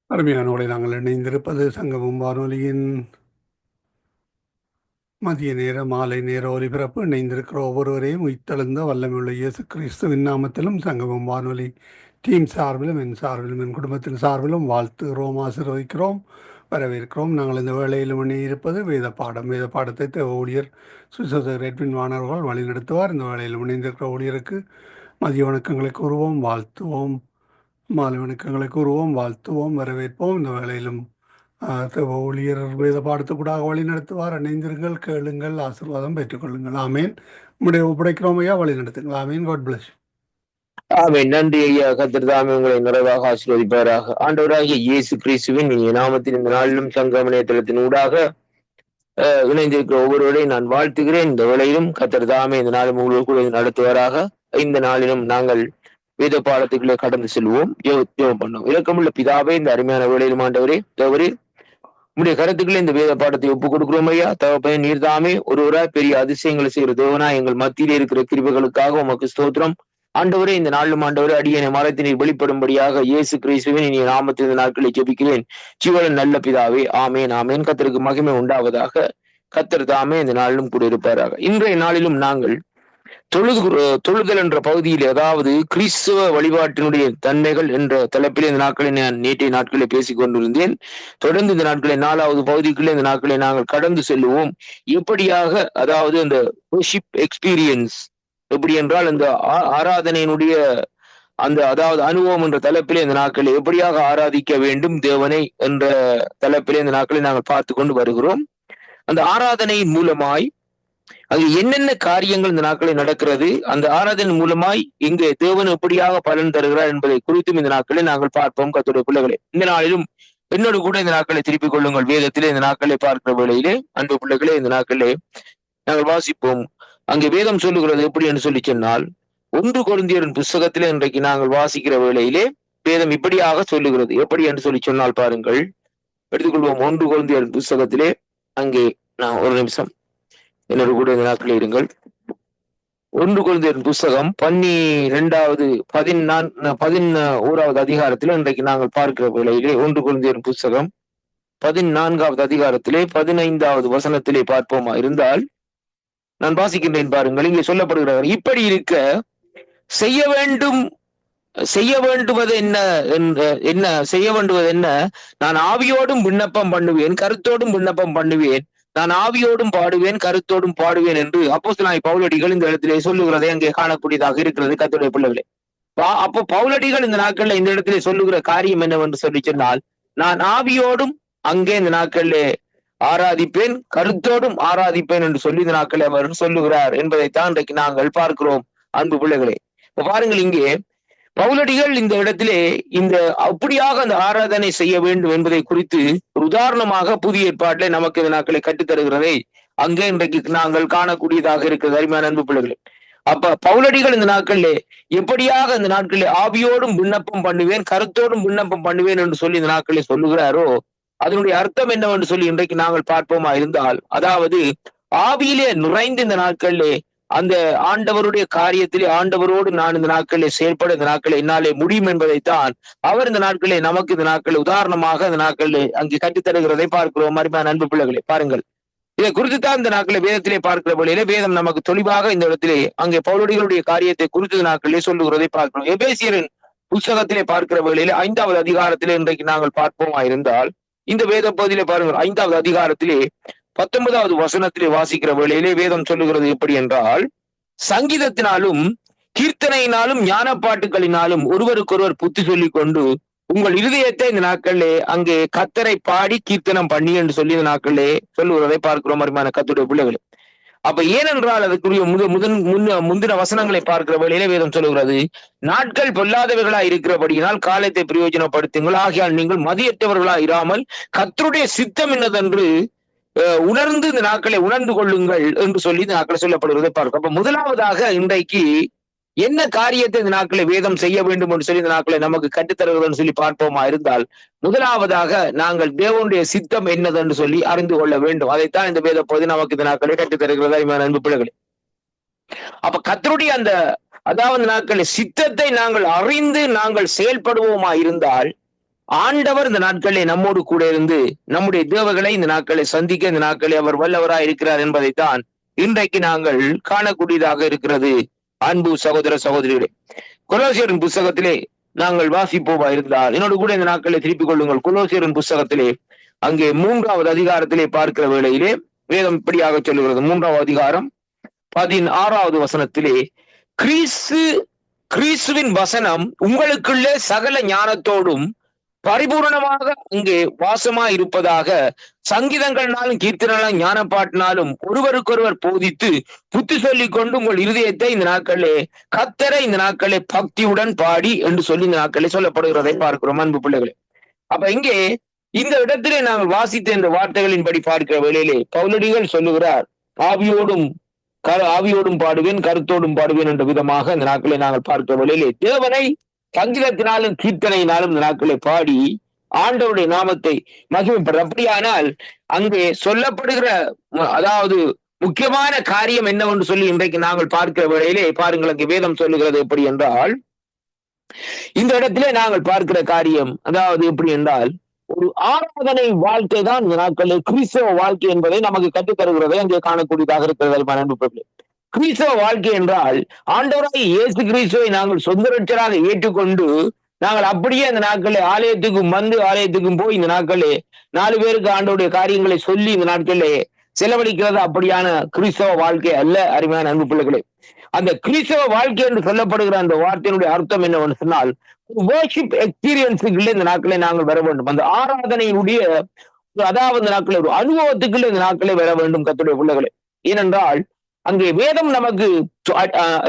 அருமையானோரை நாங்கள் இணைந்திருப்பது சங்கமம் வானொலியின் மதிய நேர மாலை நேர ஒலிபரப்பு. இணைந்திருக்கிற ஒவ்வொருவரையும் உயிர்த்தெழுந்த வல்லமையுள்ள இயேசு கிறிஸ்துவின் நாமத்திலும் சங்கமம் வானொலி டீம் சார்பிலும் என் சார்பிலும் என் குடும்பத்தின் சார்பிலும் வாழ்த்துகிறோம், ஆசீர்வதிக்கிறோம், வரவேற்கிறோம். நாங்கள் இந்த வேளையிலும் இணையிருப்பது வேத பாடம். வேத பாடத்தை தேவ ஊழியர் சுசேதர் எட்வின் வாணர்கள் வழிநடத்துவார். இந்த வேளையில் இணைந்திருக்கிற ஊழியருக்கு மதிய வணக்கங்களை கூறுவோம், வாழ்த்துவோம். மாலை வணக்கங்களை கூறுவோம், வாழ்த்துவோம், வரவேற்போம். இந்த வேளையிலும் தேவ ஊழியர் வேத பாடத்துக்கூடாக வழி நடத்துவார். இணைந்திருங்கள், கேளுங்கள், ஆசீர்வாதம் பெற்றுக்கொள்ளுங்கள். ஆமேன். உம்முடைய ஒப்படைக்கிறோம் ஐயா, வழி நடத்துங்கள். ஆமேன். God bless. ஆமென். நன்றி ஐயா. கர்த்தர் தாமே உங்களை நிறைவாக ஆசீர்வதிப்பாராக. ஆண்டவராகிய இயேசு கிறிஸ்துவின் இனிய நாமத்தில் இந்த நாளிலும் சங்கம இணையதளத்தின் ஊடாக இணைந்திருக்கிற ஒவ்வொருவரையும் நான் வாழ்த்துகிறேன். இந்த வேளையிலும் கர்த்தர் தாமே இந்த நாளும் உங்களுக்கு கூட நடத்துவாராக. இந்த நாளிலும் நாங்கள் வேத பாடத்துக்குள்ளே கடந்து செல்வோம். ஜெபம் பண்ணுவோம். இரக்கமுள்ள பிதாவே, இந்த அருமையான வேளையிலும் ஆண்டவரே தேவரே உடைய கருத்துக்களை இந்த வேத பாடத்தை ஒப்புக் கொடுக்கிறோம் ஐயா. தகப்பனே, நீர் தாமே ஒருவராய் பெரிய அதிசயங்களை செய்கிற தேவனா எங்கள் மத்தியிலே இருக்கிற கிருபைகளுக்காக உமக்கு ஸ்தோத்திரம். ஆண்டவரே, இந்த நாளிலும் ஆண்டவரே அடியேனை மரத்தை நீர் வெளிப்படும்படியாக இயேசு கிறிஸ்துவின் இனி நாமத்தில் இந்த நாட்களை ஜெபிக்கிறேன். ஜீவனின் நல்ல பிதாவே, ஆமேன் ஆமேன். கர்த்தருக்கு மகிமை உண்டாவதாக. கர்த்தர் தாமே இந்த நாளிலும் கூட இருப்பாராக. இன்றைய நாளிலும் நாங்கள் தொழுதல் என்ற பகுதியில், அதாவது கிறிஸ்துவ வழிபாட்டினுடைய தன்மைகள் என்ற தலைப்பில் இந்த நாட்களை நான் நேற்றைய நாட்களை பேசிக் கொண்டிருந்தேன். தொடர்ந்து இந்த நாட்களை 4வது பகுதிக்குள்ளே இந்த நாட்களை நாங்கள் கடந்து செல்லுவோம். எப்படியாக, அதாவது அந்த வொர்ஷிப் எக்ஸ்பீரியன்ஸ் எப்படி என்றால், அந்த ஆராதனையினுடைய அந்த அதாவது அனுபவம் என்ற தலைப்பிலே இந்த நாட்களை எப்படியாக ஆராதிக்க வேண்டும் தேவனை என்ற தலைப்பிலே இந்த நாட்களை நாங்கள் பார்த்து கொண்டு வருகிறோம். அந்த ஆராதனையின் மூலமாய் அங்கு என்னென்ன காரியங்கள் இந்த நாட்களில் நடக்கிறது, அந்த ஆராதனை மூலமாய் இங்கு தேவன் எப்படியாக பலன் தருகிறார் என்பதை குறித்தும் இந்த நாட்களை நாங்கள் பார்ப்போம். கர்த்தருடைய பிள்ளைகளே, இந்த நாளிலும் என்னோடு கூட இந்த நாட்களை திருப்பிக் கொள்ளுங்கள். வேதத்திலே இந்த நாட்களை பார்க்கிற வேளையிலே அன்பு பிள்ளைகளே, இந்த நாட்களிலே நாங்கள் வாசிப்போம். அங்கே வேதம் சொல்லுகிறது எப்படி என்று சொல்லி சொன்னால், 1 கொரிந்தியரின் புஸ்தகத்திலே இன்றைக்கு நாங்கள் வாசிக்கிற வேளையிலே வேதம் இப்படியாக சொல்லுகிறது. எப்படி என்று சொல்லி சொன்னால் பாருங்கள், எடுத்துக்கொள்வோம். 1 கொரிந்தியரின் புஸ்தகத்திலே, அங்கே நான் ஒரு நிமிஷம் என்னோட கூட இந்த நாட்களில் இருங்கள். 1 கொரிந்தியரின் புஸ்தகம் 11வது அதிகாரத்திலே இன்றைக்கு நாங்கள் பார்க்கிற வேளையிலே 1 கொரிந்தியரின் புஸ்தகம் 14வது அதிகாரத்திலே 15வது வசனத்திலே பார்ப்போமா இருந்தால், நான் வாசிக்கின்றேன் பாருங்கள். இங்கே சொல்லப்படுகிறார், இப்படி இருக்க செய்ய வேண்டுவது என்ன, நான் ஆவியோடும் விண்ணப்பம் பண்ணுவேன், கருத்தோடும் விண்ணப்பம் பண்ணுவேன், நான் ஆவியோடும் பாடுவேன், கருத்தோடும் பாடுவேன் என்று அப்போஸ்தலனாகிய பவுலடிகள் இந்த இடத்திலே சொல்லுகிறதை அங்கே காணக்கூடியதாக இருக்கிறது. கர்த்தருடைய பிள்ளைகளே, அப்போ பவுலடிகள் இந்த நாட்கள்ல இந்த இடத்திலே சொல்லுகிற காரியம் என்னவென்று சொல்லி சொன்னால், நான் ஆவியோடும் அங்கே இந்த நாட்களிலே ஆராதிப்பேன், கருத்தோடும் ஆராதிப்பேன் என்று சொல்லி இந்த நாட்களை அவர் சொல்லுகிறார் என்பதைத்தான் இன்றைக்கு நாங்கள் பார்க்கிறோம். அன்பு பிள்ளைகளே, இப்ப பாருங்கள், இங்கே பவுலடிகள் இந்த இடத்திலே இந்த அப்படியாக அந்த ஆராதனை செய்ய வேண்டும் என்பதை குறித்து ஒரு உதாரணமாக புதிய ஏற்பாட்டிலே நமக்கு இந்த நாட்களை கற்றுத்தருகிறதை அங்கே இன்றைக்கு நாங்கள் காணக்கூடியதாக இருக்கிறது. அருமையான அன்பு பிள்ளைகளே, அப்ப பவுலடிகள் இந்த நாட்களிலே எப்படியாக இந்த நாட்களிலே ஆவியோடும் விண்ணப்பம் பண்ணுவேன், கருத்தோடும் விண்ணப்பம் பண்ணுவேன் என்று சொல்லி இந்த நாட்களிலே சொல்லுகிறாரோ, அதனுடைய அர்த்தம் என்னவென்று சொல்லி இன்றைக்கு நாங்கள் பார்ப்போமா இருந்தால், அதாவது ஆவியிலே நிறைந்து இந்த நாட்களிலே அந்த ஆண்டவருடைய காரியத்திலே ஆண்டவரோடு நான் இந்த நாட்களிலே செயல்பட இந்த நாட்களை என்னாலே முடியும் என்பதைத்தான் அவர் இந்த நாட்களிலே நமக்கு இந்த நாட்களில் உதாரணமாக இந்த நாட்களிலே அங்கே கற்றுத்தருகிறதை பார்க்கிறோம். அருமையான அன்பு பிள்ளைகளே, பாருங்கள், இதை குறித்துத்தான் இந்த நாட்களை வேதத்திலே பார்க்கிற வழியிலே வேதம் நமக்கு தெளிவாக இந்த இடத்திலே அங்கே பவுலடிகளுடைய காரியத்தை குறித்து நாட்களிலே சொல்லுகிறதை பார்க்கிறோம். எபேசியரின் புஸ்தகத்திலே பார்க்கிற வேளையிலே 5வது அதிகாரத்திலே இன்றைக்கு நாங்கள் பார்ப்போமா இருந்தால், இந்த வேத பகுதியிலே பாருங்கள், 5வது அதிகாரத்திலே 19வது வசனத்திலே வாசிக்கிற வேளையிலே வேதம் சொல்லுகிறது எப்படி என்றால், சங்கீதத்தினாலும் கீர்த்தனையினாலும் ஞானப்பாட்டுகளினாலும் ஒருவருக்கொருவர் புத்தி சொல்லிக் கொண்டு உங்கள் இருதயத்தை இந்த நாட்களிலே அங்கே கர்த்தரை பாடி கீர்த்தனம் பண்ணி என்று சொல்லி இந்த நாட்களிலே சொல்லுகிறதை பார்க்கிறோம். அருமையான கர்த்தருடைய பிள்ளைகளே, அப்ப ஏனென்றால் அதுக்குரிய முந்தின வசனங்களை பார்க்கிற வேளையிலே வேதம் சொல்லுகிறது, நாட்கள் பொல்லாதவர்களா இருக்கிறபடியினால் காலத்தை பிரயோஜனப்படுத்துங்கள், ஆகையால் நீங்கள் மதியற்றவர்களா இராமல் கர்த்தருடைய சித்தம் என்னதென்று உணர்ந்து இந்த நாட்களை உணர்ந்து கொள்ளுங்கள் என்று சொல்லி இந்த நாட்களை சொல்லப்படுவதை பார்க்கும். அப்ப முதலாவதாக இன்றைக்கு என்ன காரியத்தை இந்த நாட்களை வேதம் செய்ய வேண்டும் என்று சொல்லி இந்த நாட்களை நமக்கு கற்றுத்தருவதுன்னு சொல்லி பார்ப்போமா இருந்தால், முதலாவதாக நாங்கள் தேவனுடைய சித்தம் என்னதென்று சொல்லி அறிந்து கொள்ள வேண்டும். அதைத்தான் இந்த வேத பகுதி நமக்கு இந்த நாட்களை கற்றுத்தருகிறதா அன்பு பிள்ளைகளே. அப்ப கர்த்தருடைய அந்த அதாவது நாட்களை சித்தத்தை நாங்கள் அறிந்து நாங்கள் செயல்படுவோமா இருந்தால், ஆண்டவர் இந்த நாட்களிலே நம்மோடு கூட இருந்து நம்முடைய தேவைகளை இந்த நாட்களை சந்திக்க இந்த நாட்களை அவர் வல்லவராய் இருக்கிறார் என்பதைத்தான் இன்றைக்கு நாங்கள் காணக்கூடியதாக இருக்கிறது. அன்பு சகோதர சகோதரிகளே, கொலோசியரின் புஸ்தகத்திலே நாங்கள் வாசிப்போவா இருந்தால் என்னோடு கூட இந்த நாட்களை திருப்பிக் கொள்ளுங்கள். கொலோசியரின் புஸ்தகத்திலே அங்கே 3வது அதிகாரத்திலே பார்க்கிற வேளையிலே வேதம் இப்படியாக சொல்லுகிறது. 3வது அதிகாரம் 16வது வசனத்திலே, கிறிஸ்துவின் வசனம் உங்களுக்குள்ளே சகல ஞானத்தோடும் பரிபூர்ணமாக அங்கே வாசமாய் இருப்பதாக சங்கீதங்கள்னாலும் கீர்த்தனாலும் ஞானப்பாட்டினாலும் ஒருவருக்கொருவர் போதித்து புத்தி சொல்லிக் கொண்டு உங்கள் இருதயத்தை இந்த நாட்களே கத்தரை இந்த நாட்களே பக்தியுடன் பாடி என்று சொல்லி இந்த நாட்களே சொல்லப்படுகிறதை பார்க்கிறோம். அன்பு பிள்ளைகளே, அப்ப இங்கே இந்த இடத்திலே நாங்கள் வாசித்த இந்த வார்த்தைகளின்படி பார்க்கிற வேளையிலே பவுலடிகள் சொல்லுகிறார், ஆவியோடும் பாடுவேன் கருத்தோடும் பாடுவேன் என்ற விதமாக இந்த நாட்களை நாங்கள் பார்க்கிற வேளையிலே தேவனை சங்கீதத்தினாலும் கீர்த்தனையினாலும் இந்த நாட்களை பாடி ஆண்டவருடைய நாமத்தை மகிமைப்படுற. அப்படியானால் அங்கே சொல்லப்படுகிற அதாவது முக்கியமான காரியம் என்னவென்று சொல்லி இன்றைக்கு நாங்கள் பார்க்கிற வேளையிலே பாருங்கள், அங்கே வேதம் சொல்லுகிறது எப்படி என்றால், இந்த இடத்திலே நாங்கள் பார்க்கிற காரியம் அதாவது எப்படி என்றால் ஒரு ஆராதனை வாழ்க்கை தான் இந்த நாட்களில் கிறிஸ்தவ வாழ்க்கை என்பதை நமக்கு கற்றுத் தருகிறதை அங்கே காணக்கூடியதாக இருக்கிறது. கிறிஸ்தவ வாழ்க்கை என்றால் ஆண்டவராகிய இயேசு கிறிஸ்துவை நாங்கள் சொந்த ரட்சகராக ஏற்றுக்கொண்டு நாங்கள் அப்படியே அந்த நாட்களில் ஆலயத்துக்கும் போய் இந்த நாட்களே 4 பேருக்கு ஆண்டவருடைய காரியங்களை சொல்லி இந்த நாட்களிலே செலவழிக்கிறது அப்படியான கிறிஸ்தவ வாழ்க்கை அல்ல. அருமையான அன்பு பிள்ளைகளே, அந்த கிறிஸ்தவ வாழ்க்கை என்று சொல்லப்படுகிற அந்த வார்த்தையினுடைய அர்த்தம் என்னவென்று சொன்னால் வர்ஷிப் எக்ஸ்பீரியன்ஸுக்குள்ள இந்த நாட்களை நாங்கள் வர வேண்டும். அந்த ஆராதனையினுடைய அதாவது இந்த நாட்களை ஒரு அனுபவத்துக்குள்ள இந்த நாட்களை வர வேண்டும் கர்த்தருடைய பிள்ளைகளே. ஏனென்றால் அங்கே வேதம் நமக்கு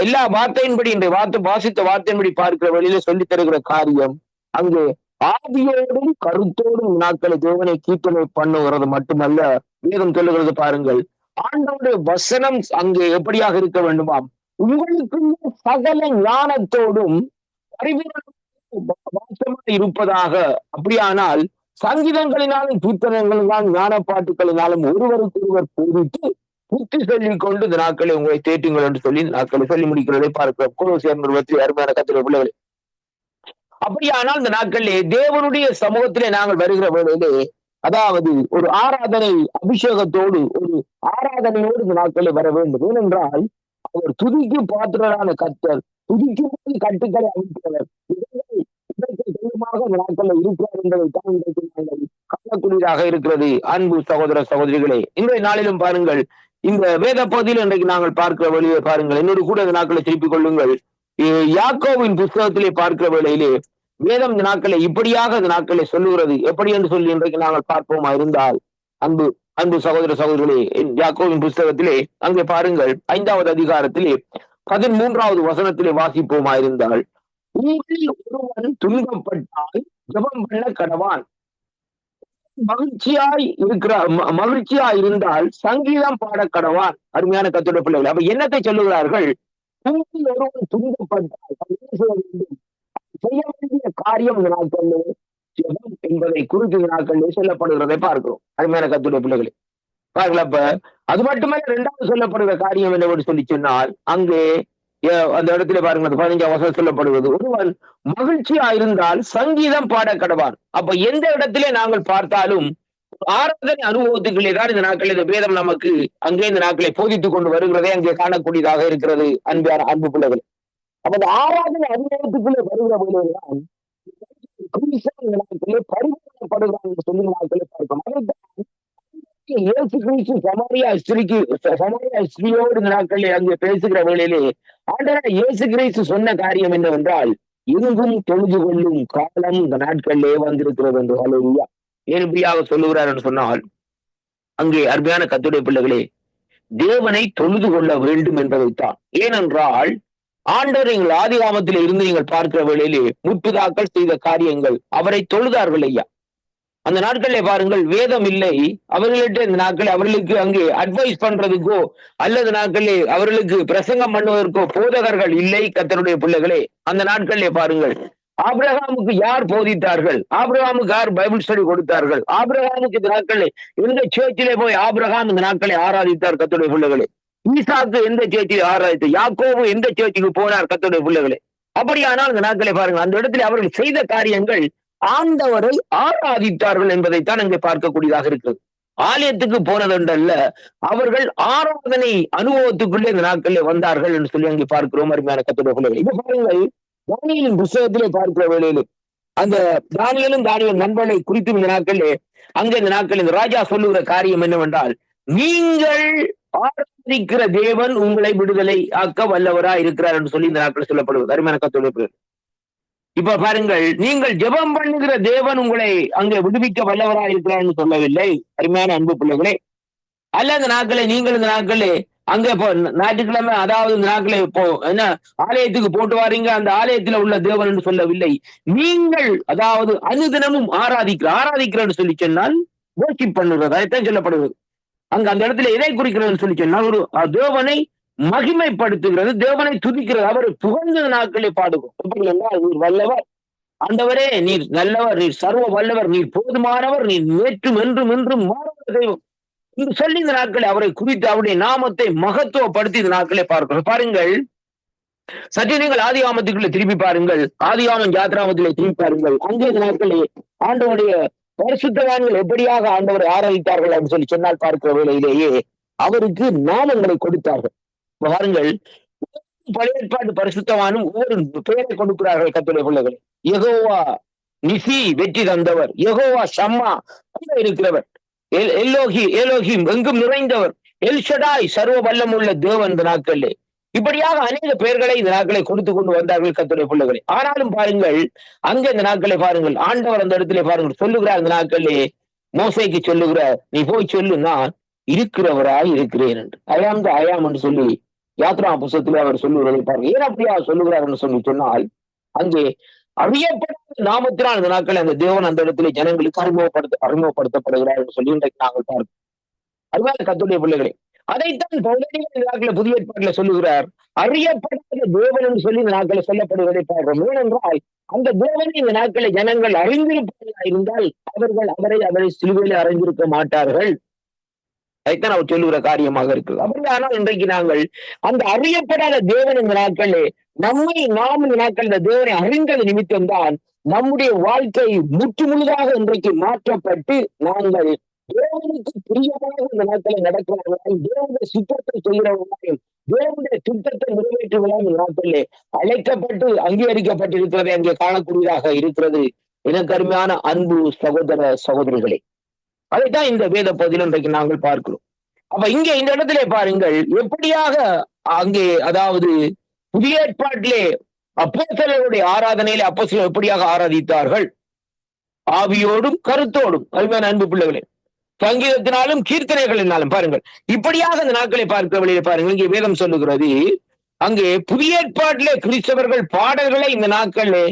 எல்லா வார்த்தையின்படி இந்த வாசித்த வார்த்தையின்படி பார்க்கிற வழியில சொல்லித் தருகிற காரியம் அங்கே ஆவியோடும் கருத்தோடும் நாட்களை தேவனை கீர்த்தனை பண்ணுகிறது மட்டுமல்ல. வேதம் சொல்லுகிறது பாருங்கள், ஆண்டவருடைய வசனம் அங்கே எப்படியாக இருக்க வேண்டுமாம், உங்களுக்கு சகல ஞானத்தோடும் வாசமாக இருப்பதாக. அப்படியானால் சங்கீதங்களினாலும் கீர்த்தனங்களினாலும் ஞான பாட்டுகளினாலும் ஒருவருக்கொருவர் போதித்து புத்தி சொல்லிக் கொண்டு இந்த நாட்களை உங்களை தேட்டுங்கள் என்று சொல்லி நாட்களை சொல்லி முடிக்கிறதை பார்க்கிறோம். கொலோசியர் நிறுவனத்தில் அருமையான கர்த்தருடைய பிள்ளைகளே, அப்படியானால் இந்த நாட்களிலே தேவனுடைய சமூகத்திலே நாங்கள் வருகிற வேளையிலே அதாவது ஒரு ஆராதனை அபிஷேகத்தோடு ஒரு ஆராதனையோடு இந்த நாட்களில் வர வேண்டும். ஏனென்றால் அவர் துதிக்கு பாத்திரரான கர்த்தர், துதிக்கும் கட்டுக்களை அமைக்கிறவர், இந்த நாட்களில் இருக்கிறார் என்பதை தான் நாங்கள் காணக்கூடியதாக இருக்கிறது. அன்பு சகோதர சகோதரிகளே, இன்றைய நாளிலும் பாருங்கள், இந்த வேத பகுதியில் இன்றைக்கு நாங்கள் பார்க்கிற வழியை பாருங்கள். என்னோடு கூட இந்த நாட்களை திருப்பிக் கொள்ளுங்கள். யாக்கோவின் புத்தகத்திலே பார்க்கிற வேளையிலே வேதம் இந்த நாட்களை இப்படியாக இந்த நாட்களை சொல்லுகிறது. எப்படி என்று சொல்லி இன்றைக்கு நாங்கள் பார்ப்போமா இருந்தால் அன்பு சகோதர சகோதரிகளே, யாக்கோவின் புத்தகத்திலே அங்கே பாருங்கள் 5வது அதிகாரத்திலே 13வது வசனத்திலே வாசிப்போமா இருந்தால், உங்களில் ஒருவன் துன்பப்பட்டால் ஜெபம் பண்ண கடவான், மகிழ்ச்சியாய் இருந்தால் சங்கீதம் பாட கடவான். அருமையான கர்த்தருடைய பிள்ளைகள், அப்ப என்னத்தை சொல்லுகிறார்கள்? உங்களில் ஒருவன் துன்பப்பட்டால் செய்ய வேண்டிய காரியம் இந்த நாட்களிலே ஜெபம் என்பதை குறித்து இந்த நாட்களிலே சொல்லப்படுகிறதை பார்க்கிறோம். அருமையான கர்த்தருடைய பிள்ளைகளே, பாருங்கள். அப்ப அது மட்டுமல்ல, 2வது சொல்லப்படுகிற காரியம் என்னவென்று சொல்லி சொன்னால் அங்கே அந்த இடத்துல பாருங்க, 15வது வசனம் சொல்லப்படுவது, ஒருவன் மகிழ்ச்சியா இருந்தால் சங்கீதம் பாட கடவான். அப்ப எந்த இடத்திலே நாங்கள் பார்த்தாலும் ஆராதனை அனுபவத்துக்குள்ளே தான் இந்த நாட்களில் இந்த வேதம் நமக்கு அங்கே இந்த நாட்களை போதித்துக் கொண்டு வருகிறதே அங்கே காணக்கூடியதாக இருக்கிறது. அன்பு பிள்ளைகள், அப்ப அந்த ஆராதனை அனுபவத்துக்குள்ளே வருகிற போதுதான் பரிமாறப்படுகிறான் என்று சொல்லி நாட்களை பார்க்கிறோம். இயேசு கிறிஸ்து சமாரியா ஸ்திரீயோடு இந்த நாட்களில் அங்கே பேசுகிற வேளையிலே ஆண்டவராகிய இயேசு கிறிஸ்து சொன்ன காரியம் என்னவென்றால், எங்கும் தொழுது கொள்ளும் காலம் இந்த நாட்களிலே வந்திருக்கிறது என்று. ஹல்லேலூயா. ஏன் இப்படியாக சொல்லுகிறார் என்று சொன்னால், அங்கே அருமையான கர்த்தருடைய பிள்ளைகளே, தேவனை தொழுது கொள்ள வேண்டும் என்பதைத்தான். ஏனென்றால் ஆண்டவர் நீங்கள் ஆதிகாமத்தில் இருந்து நீங்கள் பார்க்கிற வேளையிலே முற்பிதாக்கள் செய்த காரியங்கள் அவரை தொழுதார்கள் ஐயா. அந்த நாட்களிலே பாருங்கள், வேதம் இல்லை அவர்களிட்ட. இந்த நாட்களில் அவர்களுக்கு அங்கே அட்வைஸ் பண்றதுக்கோ அல்லது நாட்களிலே அவர்களுக்கு பிரசங்கம் பண்ணுவதற்கோ போதகர்கள் இல்லை. கர்த்தருடைய பிள்ளைகளே, அந்த நாட்களிலே பாருங்கள், ஆபிரகாமுக்கு யார் போதித்தார்கள்? ஆபிரகாமுக்கு யார் பைபிள் ஸ்டடி கொடுத்தார்கள்? ஆபிரகாமுக்கு இந்த நாட்களில் எந்த சேர்ச்சிலே போய் ஆபிரகாம் இந்த நாட்களை ஆராதித்தார்? கர்த்தருடைய பிள்ளைகளே. ஈசாக்கு எந்த சேர்ச்சியை ஆராதித்தார்? யாக்கோபு எந்த சேர்ச்சிக்கு போனார்? கர்த்தருடைய பிள்ளைகளே. அப்படியானால் இந்த நாட்களை பாருங்கள், அந்த இடத்துல அவர்கள் செய்த காரியங்கள் ஆண்டவரை ஆராதித்தார்கள் என்பதைத்தான் அங்கே பார்க்கக்கூடியதாக இருக்கிறது. ஆலயத்துக்கு போனதென்றல்ல, அவர்கள் ஆராதனை அனுபவத்துக்குள்ளே இந்த நாட்களிலே வந்தார்கள் என்று சொல்லி அங்கே பார்க்கிறோம். அருமையான கர்த்தருடைய பிள்ளைகளே, இப்ப பாருங்கள், தானியேலின் புத்தகத்திலே பார்க்கிற வேளையிலே அந்த தானியேலும் தானியேல் நண்பனை குறித்தும் இந்த நாட்களிலே அங்க இந்த நாட்கள் இந்த ராஜா சொல்லுகிற காரியம் என்னவென்றால், நீங்கள் ஆராதிக்கிற தேவன் உங்களை விடுதலை ஆக்க வல்லவரா இருக்கிறார் என்று சொல்லி இந்த நாட்கள் சொல்லப்படுவது. அருமையான கர்த்தருடைய பிள்ளைகளே, இப்ப பாருங்கள், நீங்கள் ஜெபம் பண்ணுகிற தேவன் உங்களை அங்கே விடுவிக்க வல்லவரா இருக்கிறார் சொல்லவில்லை. அருமையான அன்பு பிள்ளைகளே, அல்ல இந்த நாட்களே நீங்கள் இந்த நாட்களே அங்க இப்போ ஞாயிற்றுக்கிழமை, அதாவது இந்த நாட்களே இப்போ என்ன ஆலயத்துக்கு போட்டு வாரீங்க, அந்த ஆலயத்துல உள்ள தேவன் என்று சொல்லவில்லை. நீங்கள் அதாவது அனுதினமும் ஆராதிக்கிறன்னு சொல்லி சொன்னால் வொர்ஷிப் பண்ணுறது, அதைத்தான் சொல்லப்படுவது. அங்க அந்த இடத்துல எதை குறிக்கிறதுன்னு சொல்லி சொன்னால் ஒரு தேவனை மகிமைப்படுத்துகிறது, தேவனை துதிக்கிறது, அவர் புகழ்ந்த நாட்களை பாடுவோம். நீர் வல்லவர் ஆண்டவரே, நீர் நல்லவர், நீர் சர்வ வல்லவர், நீர் போதுமானவர், நீர் நேற்றும் என்றும் என்றும் மாறாத தெய்வம் என்று சொல்லி இந்த நாட்களை அவரை குறித்து அவருடைய நாமத்தை மகத்துவப்படுத்தி இந்த நாட்களை பார்க்கிறோம். பாருங்கள், சற்று நீங்கள் ஆதியாமத்துக்குள்ள திருப்பி பாருங்கள், ஆதியாமம் யாத்ராமத்திலே திருப்பி பாருங்கள். அங்கே இந்த நாட்களே ஆண்டவருடைய பரிசுத்தவான்கள் எப்படியாக ஆண்டவரை ஆராதித்தார்கள் அப்படின்னு சொல்லி சொன்னால் பார்க்கிற வேளையிலேயே அவருக்கு நாமங்களை கொடுத்தார்கள். பாருங்கள், பழைய ஏற்பாட்டு பரிசுத்தவானும் ஒவ்வொரு பெயரை கொடுக்கிறார்கள் கர்த்தருடைய பிள்ளைகளே. யெகோவா நிசி, வெற்றி தந்தவர். யெகோவா ஷம்மா, இருக்கிறவர். எலோஹிம், எங்கும் நிறைந்தவர். எல்ஷடாய், சர்வ வல்லம் உள்ள தேவன். இந்த நாட்களிலே இப்படியாக அநேக பெயர்களை இந்த நாட்களை கொடுத்து கொண்டு வந்தார்கள் கர்த்தருடைய பிள்ளைகளே. ஆனாலும் பாருங்கள், அங்க இந்த நாட்களை பாருங்கள், ஆண்டவர் அந்த இடத்துல பாருங்கள் சொல்லுகிறார், இந்த நாட்களிலே மோசேக்கு சொல்லுகிறார், நீ போய் சொல்லு, நான் இருக்கிறவராய் இருக்கிறேன் என்று. அயாம் த அயாம் என்று சொல்லி யாத்ரா புத்தகத்திலே அவர் சொல்லுகிறதை பாருங்க. ஏன் அப்படியா சொல்லுகிறார் என்று சொல்லி சொன்னால், அங்கே அறியப்பட்ட நாமத்தினால் அந்த நாட்கள் அந்த தேவன் அந்த இடத்துல ஜனங்களுக்கு அறிமுகப்படுத்தப்படுகிறார் என்று சொல்லி இன்றைக்கு நாங்கள் பார்க்கிறோம். அதுதான் கர்த்தருடைய பிள்ளைகளே. அதைத்தான் பவுலடிகள் புதிய ஏற்பாட்டில் சொல்லுகிறார், அறியப்படாத தேவன் என்று சொல்லி இந்த நாட்களை சொல்லப்படுவதை பார்க்கிறோம். ஏனென்றால் அந்த தேவனை இந்த நாட்களை ஜனங்கள் அறிந்திருப்பதாக இருந்தால் அவரை சிலுவையில் அறிந்திருக்க மாட்டார்கள். அதைத்தான் அவர் சொல்லுகிற காரியமாக இருக்கு. அப்படியானால் இன்றைக்கு நாங்கள் அந்த அறியப்படாத தேவன் இந்த நாட்களே நாம் இந்த நாட்கள் இந்த தேவனை அறிந்தது நிமித்தம்தான் நம்முடைய வாழ்க்கை முற்று முழுதாக இன்றைக்கு மாற்றப்பட்டு நாங்கள் தேவனுக்கு பிரியமாக இந்த நாட்களை நடக்கிறவர்களால், தேவனுடைய சுத்தத்தை செய்கிறவர்களால், தேவனுடைய திட்டத்தை நிறைவேற்றுவதால் இந்த நாட்களிலே அழைக்கப்பட்டு அங்கீகரிக்கப்பட்டிருக்கிறதை அங்கே காணக்கூடியதாக இருக்கிறது. எனக்கு அருமையான அன்பு சகோதர சகோதரிகளே, அதைத்தான் இந்த வேத பகுதியில் இன்றைக்கு நாங்கள் பார்க்கிறோம். அப்ப இங்கே இந்த இடத்திலே பாருங்கள், எப்படியாக அங்கே அதாவது புதிய ஏற்பாட்டிலே அப்போஸ்தலருடைய ஆராதனையிலே அப்போஸ்தலர் எப்படியாக ஆராதித்தார்கள், ஆவியோடும் கருத்தோடும். அருமையான அன்பு பிள்ளைகளே, சங்கீதத்தினாலும் கீர்த்தனைகளினாலும் பாருங்கள், இப்படியாக இந்த நாட்களை பார்க்கிற வழியிலே பாருங்கள், இங்கே வேதம் சொல்லுகிறது, அங்கே புதிய ஏற்பாட்டிலே கிறிஸ்தவர்கள் பாடல்களை இந்த நாட்களிலே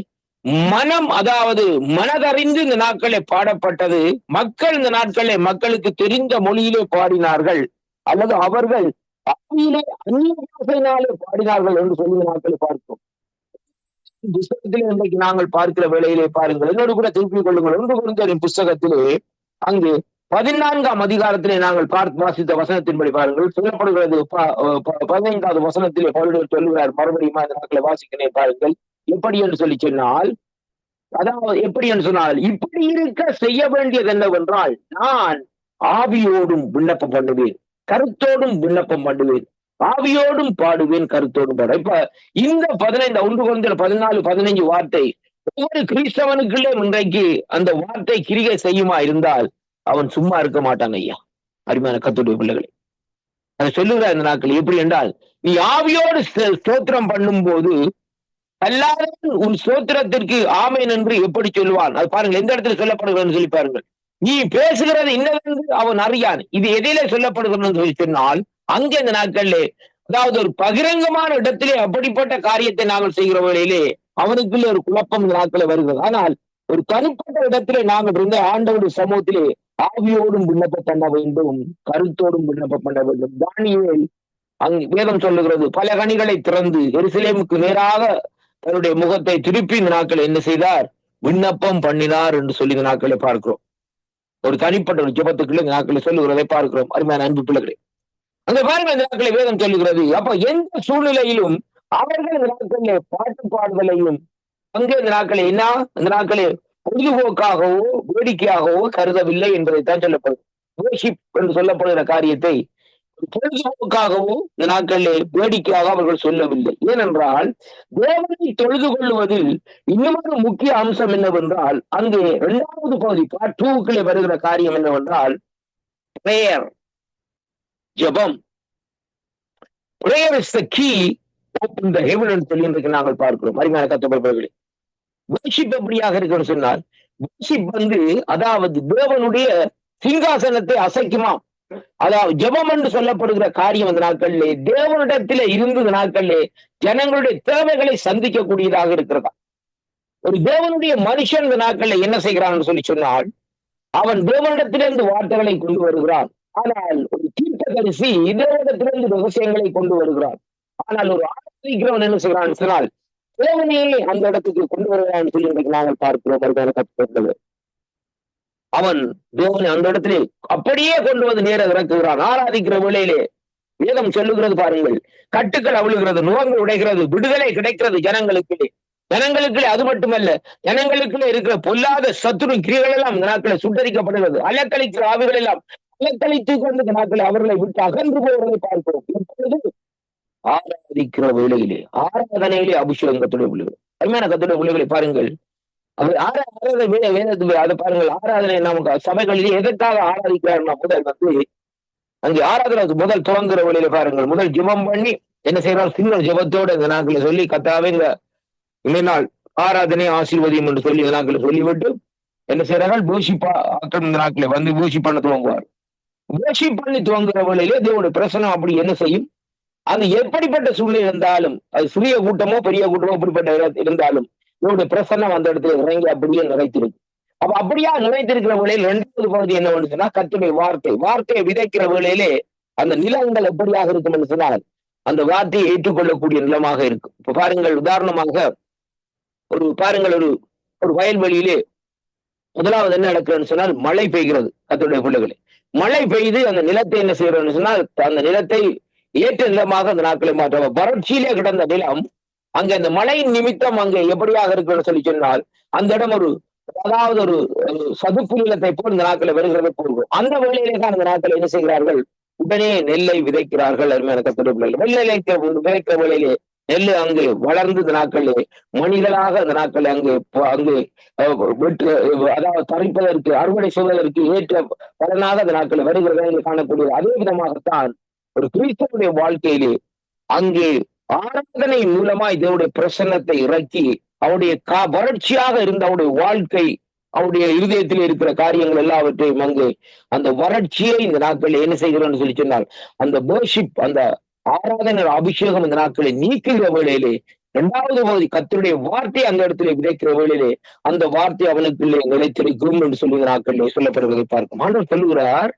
அதாவது மனதறிந்து இந்த நாட்களே பாடப்பட்டது. மக்கள் இந்த நாட்களே மக்களுக்கு தெரிந்த மொழியிலே பாடினார்கள், அல்லது அவர்கள் அந்நிய பாஷையினாலே பாடினார்கள் என்று சொல்லி நாட்களை பார்க்கிறோம். புத்தகத்திலே இன்றைக்கு நாங்கள் பார்க்கிற வேளையிலே பாருங்கள், என்னோடு கூட திருப்பிக் கொள்ளுங்கள். 1 கொரிந்தியரின் புத்தகத்திலே அங்கு 14ஆம் அதிகாரத்திலே நாங்கள் வாசித்த வசனத்தின்படி பாருங்கள், சொல்லப்படுகிறது. 15வது வசனத்திலே பவுல் சொல்லுகிறார், மறுபடியும் அந்த நாட்களை வாசிக்கிறேன் பாருங்கள். எப்படி என்று சொல்லி சொன்னால், அதாவது எப்படி என்று சொன்னால், இப்படி இருக்க செய்ய வேண்டியது என்னவென்றால், நான் ஆவியோடும் விண்ணப்பம் பண்ணுவேன், கருத்தோடும் விண்ணப்பம் பண்ணுவேன், ஆவியோடும் பாடுவேன், கருத்தோடும் பாடுவேன். இப்ப இந்த 1 கொரிந்தியர் 14-15 வார்த்தை ஒவ்வொரு கிறிஸ்தவனுக்குள்ளே இன்றைக்கு அந்த வார்த்தை கிரிகை செய்யுமா இருந்தால் அவன் சும்மா இருக்க மாட்டான் ஐயா. அருமையான கர்த்தருடைய பிள்ளைகளே, அதை சொல்லுகிறார் இந்த நாட்கள். எப்படி என்றால், நீ ஆவியோடு ஸ்தோத்திரம் பண்ணும் போது அல்லாதவன் உன் ஸ்தோத்திரத்திற்கு ஆமேன் என்று எப்படி சொல்லுவான்? அது பாருங்கள், எந்த இடத்துல சொல்லப்படுகிறது சொல்லி பாருங்கள். நீ பேசுகிறது இன்னதென்று அவன் அறியான். இது எதிலே சொல்லப்படுகிறது சொல்லி சொன்னால், அங்கே இந்த நாட்களிலே அதாவது ஒரு பகிரங்கமான இடத்திலே அப்படிப்பட்ட காரியத்தை நாங்கள் செய்கிற வேளையிலே அவனுக்குள்ளே ஒரு குழப்பம் இந்த நாட்களே வருகிறது. ஆனால் ஒரு தனிப்பட்ட இடத்திலே நாங்கள் இருந்த ஆண்டவருடைய சமூகத்திலே ஆவியோடும் விண்ணப்பம் பண்ண வேண்டும், கருத்தோடும் விண்ணப்பம் பண்ண வேண்டும். தானியேல் அங்கு வேதம் சொல்லுகிறது, பல கனிகளை திறந்து எருசலேமுக்கு நேராக தன்னுடைய முகத்தை திருப்பி இந்த நாட்கள் என்ன செய்தார்? விண்ணப்பம் பண்ணினார் என்று சொல்லி இந்த நாட்களை பார்க்கிறோம். ஒரு தனிப்பட்ட ஒரு ஜெபத்துக்குள்ள இந்த நாட்களை சொல்லுகிறதை பார்க்கிறோம். அருமையான அன்பு பிள்ளைகளே, அந்த பாருங்க, இந்த நாட்களை வேதம் சொல்லுகிறது. அப்ப எந்த சூழ்நிலையிலும் அவர்கள் இந்த நாட்களிலே பாட்டு பாடுதலையும் அங்கே இந்த நாட்களை இந்த நாட்களே பொழுதுபோக்காகவோ வேடிக்கையாகவோ கருதவில்லை என்பதைத்தான் சொல்லப்படுது. worship என்று சொல்லப்படுகிற காரியத்தை பொழுதுபோக்காகவோ இந்த நாட்களிலே வேடிக்கையாக அவர்கள் சொல்லவில்லை. ஏனென்றால் தேவனை தொழுது கொள்வதில் இன்னொரு முக்கிய அம்சம் என்னவென்றால், அங்கே 2வது பகுதி பார்ட் 2க்குள்ளே வருகிற காரியம் என்னவென்றால் பிரேயர், ஜெபம். Prayer is the key open the heaven என்று சொல்லி இன்றைக்கு நாங்கள் பார்க்கிறோம். அருமையான கர்த்தர்களே, worship எப்படியாக இருக்குன்னு சொன்னால், worship அதாவது தேவனுடைய சிங்காசனத்தை அசைக்குமாம். அதாவது ஜெபம் என்று சொல்லப்படுகிற காரியம் இந்த நாட்களிலே தேவனிடத்திலே இருந்து இந்த நாட்களிலே ஜனங்களுடைய தேவைகளை சந்திக்கக்கூடியதாக இருக்கிறதா. ஒரு தேவனுடைய மனுஷன் இந்த நாட்களில் என்ன செய்கிறான் சொல்லி சொன்னால், அவன் தேவனிடத்திலிருந்து வார்த்தைகளை கொண்டு வருகிறான். ஆனால் ஒரு தீர்க்கதரிசி தேவனிடத்திலிருந்து ரகசியங்களை கொண்டு வருகிறான். ஆனால் ஒரு ஆராதிக்கிறவன் என்ன செய்கிறான் சொன்னால், தேவனையே அந்த இடத்துக்கு கொண்டு வருகிறான் சொல்லி நாங்கள் பார்க்கிறோம். அவன் தேவனை அந்த இடத்திலே அப்படியே கொண்டு வந்து நேர இறக்குகிறான். ஆராதிக்கிற வேளையிலே வேதம் சொல்லுகிறது பாருங்கள், கட்டுக்கள் அவிழுகிறது, நுகங்கள் உடைகிறது, விடுதலை கிடைக்கிறது ஜனங்களுக்குள்ளே. அது மட்டுமல்ல, ஜனங்களுக்குள்ளே இருக்கிற பொல்லாத சத்துரு கிரிகள் எல்லாம் இந்த நாட்களை சுட்டரிக்கப்படுகிறது. அலக்களிக்கிற ஆவிகள் எல்லாம் அலக்களித்து கொண்டு இந்த நாட்களை அவர்களை விட்டு அகன்று போவதை பார்க்கிறோம். இப்பொழுது ஆராதிக்கிற வேளையிலே, ஆராதனையிலே அபிஷேகம் கத்துடைய பிள்ளைகள், அருமையான கத்துடைய பிள்ளைகளை பாருங்கள். அதை பாருங்கள், ஆராதனை நமக்கு சபைகளிலே எதற்காக ஆராதிக்கிறார் முதல் அங்கே ஆராதனை முதல் துவங்குற வழியில பாருங்கள், முதல் ஜெபம் பண்ணி என்ன செய்யறாங்க, சின்ன ஜெபத்தோட இந்த நாட்களை சொல்லி கத்தாவே இந்த நாள் ஆராதனை ஆசீர்வதியும் என்று சொல்லி இந்த நாட்களை சொல்லிவிட்டு என்ன செய்யறார்கள், பூஷிப்பா ஆக்கள் இந்த நாட்களை வந்து பூஷி பண்ண துவங்குவார். பூஷி பண்ணி துவங்குற வழியிலே தேவனுடைய பிரசனம் அப்படி என்ன செய்யும், அது எப்படிப்பட்ட சூழ்நிலை இருந்தாலும், அது சிறிய கூட்டமோ பெரிய கூட்டமோ எப்படிப்பட்ட இருந்தாலும் இவருடைய பிரசன்னம் அந்த இடத்துல இறங்கி அப்படியே நிறைத்திருக்கு. அப்ப அப்படியா நிறைத்திருக்கிற வேளையில் 2வது பகுதி என்ன சொன்னா, கர்த்தருடைய வார்த்தையை விதைக்கிற வேளையிலே அந்த நிலங்கள் எப்படியாக இருக்கும் என்று சொன்னால், அந்த வார்த்தையை ஏற்றுக்கொள்ளக்கூடிய நிலமாக இருக்கும். இப்ப பாருங்கள், உதாரணமாக ஒரு வயல்வெளியிலே முதலாவது என்ன நடக்குதுன்னு சொன்னால், மழை பெய்கிறது. கர்த்தருடைய பிள்ளைகளே, மழை பெய்து அந்த நிலத்தை என்ன செய்யறோம்னு சொன்னால், அந்த நிலத்தை ஏற்ற நிலமாக அந்த நாட்களை மாற்ற வறட்சியிலே கிடந்த நிலம் அங்க அந்த மழையின் நிமித்தம் அங்கே எப்படியாக இருக்குன்னு சொல்லி சொன்னால், அந்த இடம் அதாவது ஒரு சதுப்பு நிலத்தை போல் இந்த நாட்களை வருகிறதை போகிறோம். அந்த வேளையிலே தான் அந்த நாட்களை என்ன செய்கிறார்கள், உடனே நெல்லை விதைக்கிறார்கள். அருமையான கர்த்தருடைய பிள்ளைகள், விதைக்கிற வேளையிலே நெல்லு அங்கு வளர்ந்து இந்த நாட்களே மணிகளாக அந்த நாட்களை அங்கு வெட்டு, அதாவது தரிப்பதற்கு அறுவடை செய்வதற்கு ஏற்ற பலனாக அந்த நாட்களை வருகிறதை காணக்கூடிய அதே விதமாகத்தான் ஒரு கிறிஸ்தவனுடைய வாழ்க்கையிலே அங்கே ஆராதனை மூலமாய் தேவனுடைய பிரசன்னத்தை இறக்கி அவருடைய வறட்சியாக இருந்த அவருடைய வாழ்க்கை, அவருடைய இருதயத்தில் இருக்கிற காரியங்கள் எல்லாவற்றையும் அங்கு அந்த வறட்சியை இந்த நாட்களில் என்ன செய்கிறோம்னு சொல்லி சொன்னால், அந்த worship, அந்த ஆராதனை அபிஷேகம் இந்த நாட்களை நீக்குகிற வேளையிலே 2வது பகுதி கர்த்தருடைய வார்த்தை அந்த இடத்துல விதைக்கிற வேளையிலே அந்த வார்த்தை அவனுக்குள்ளே நிலைத்திருக்கும் என்று சொல்லி இந்த நாட்களிலே சொல்லப்படுவதை பார்க்கும். ஆண்டவர் சொல்லுகிறார்,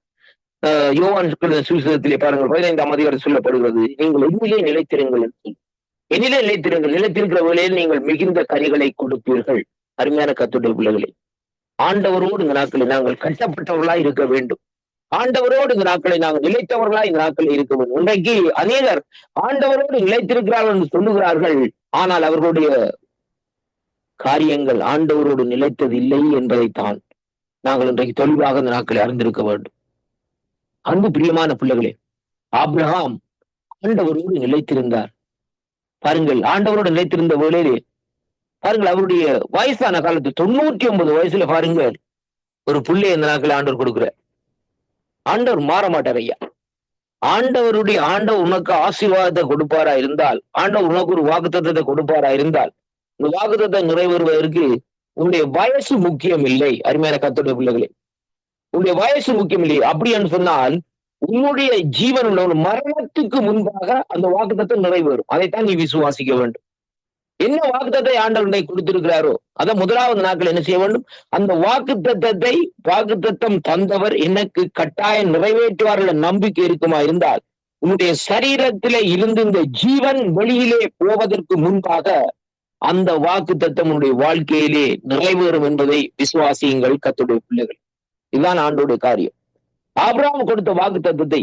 யோவான் சுவிசேஷத்திலே பாருங்கள் 15ஆம் அதிகாரம் சொல்லப்படுகிறது, நீங்கள் என்னிலே நிலைத்திருங்கள் என்று சொல்லி. என்னிலே நிலைத்திருக்கிற வேளையில் நீங்கள் மிகுந்த கனிகளை கொடுப்பீர்கள். அருமையான கர்த்தருடைய பிள்ளைகளே, ஆண்டவரோடு இந்த நாட்களை நாங்கள் கட்டப்பட்டவர்களாய் இருக்க வேண்டும். ஆண்டவரோடு இந்த நாட்களை நாங்கள் நிலைத்தவர்களாய் இந்த நாட்களில் இருக்க வேண்டும். இன்றைக்கு அநேகர் ஆண்டவரோடு நிலைத்திருக்கிறார்கள் என்று சொல்லுகிறார்கள், ஆனால் அவர்களுடைய காரியங்கள் ஆண்டவரோடு நிலைத்தது இல்லை என்பதைத்தான் நாங்கள் இன்றைக்கு தெளிவாக இந்த நாட்களை அறிந்திருக்க வேண்டும். அன்பு பிரியமான பிள்ளைகளே, ஆபிரகாம் ஆண்டவரோடு நிலைத்திருந்தார். பாருங்கள், ஆண்டவரோடு நிலைத்திருந்த வேளையிலே பாருங்கள், அவருடைய வயசான காலத்து 99 வயசுல பாருங்கள் ஒரு பிள்ளை இந்த நாட்களை ஆண்டவர் கொடுக்கிறார். ஆண்டவர் மாற மாட்டார் ஐயா. ஆண்டவர் உனக்கு ஆசீர்வாதத்தை கொடுப்பாரா இருந்தால், ஆண்டவர் உனக்கு ஒரு வாக்குத்தத்தத்தை கொடுப்பாரா இருந்தால், இந்த வாக்குத்தத்தை நிறைவேறுவதற்கு உன்னுடைய வயசு முக்கியம் இல்லை. அருமையான கர்த்தருடைய பிள்ளைகளே, உன்னுடைய வயசு முக்கியம் இல்லை. அப்படி என்று சொன்னால் உன்னுடைய ஜீவன் உள்ள ஒரு மரணத்துக்கு முன்பாக அந்த வாக்குத்தத்தை நிறைவேறும். அதைத்தான் நீ விசுவாசிக்க வேண்டும். என்ன வாக்குத்தத்தை ஆண்டவரை கொடுத்திருக்கிறாரோ அதை முதலாவது நாட்கள் என்ன செய்ய வேண்டும், அந்த வாக்குத்தத்தம் தந்தவர் எனக்கு கட்டாயம் நிறைவேற்றுவார்கள் நம்பிக்கை இருக்குமா இருந்தால், உன்னுடைய சரீரத்திலே இருந்து இந்த ஜீவன் வெளியிலே போவதற்கு முன்பாக அந்த வாக்குத்தத்தம் உன்னுடைய வாழ்க்கையிலே நிறைவேறும் என்பதை விசுவாசியுங்கள் கர்த்தருடைய பிள்ளைகள். இதுதான் ஆண்டோடைய காரியம். ஆபிரகாம் கொடுத்த வாக்குத்தத்தத்தை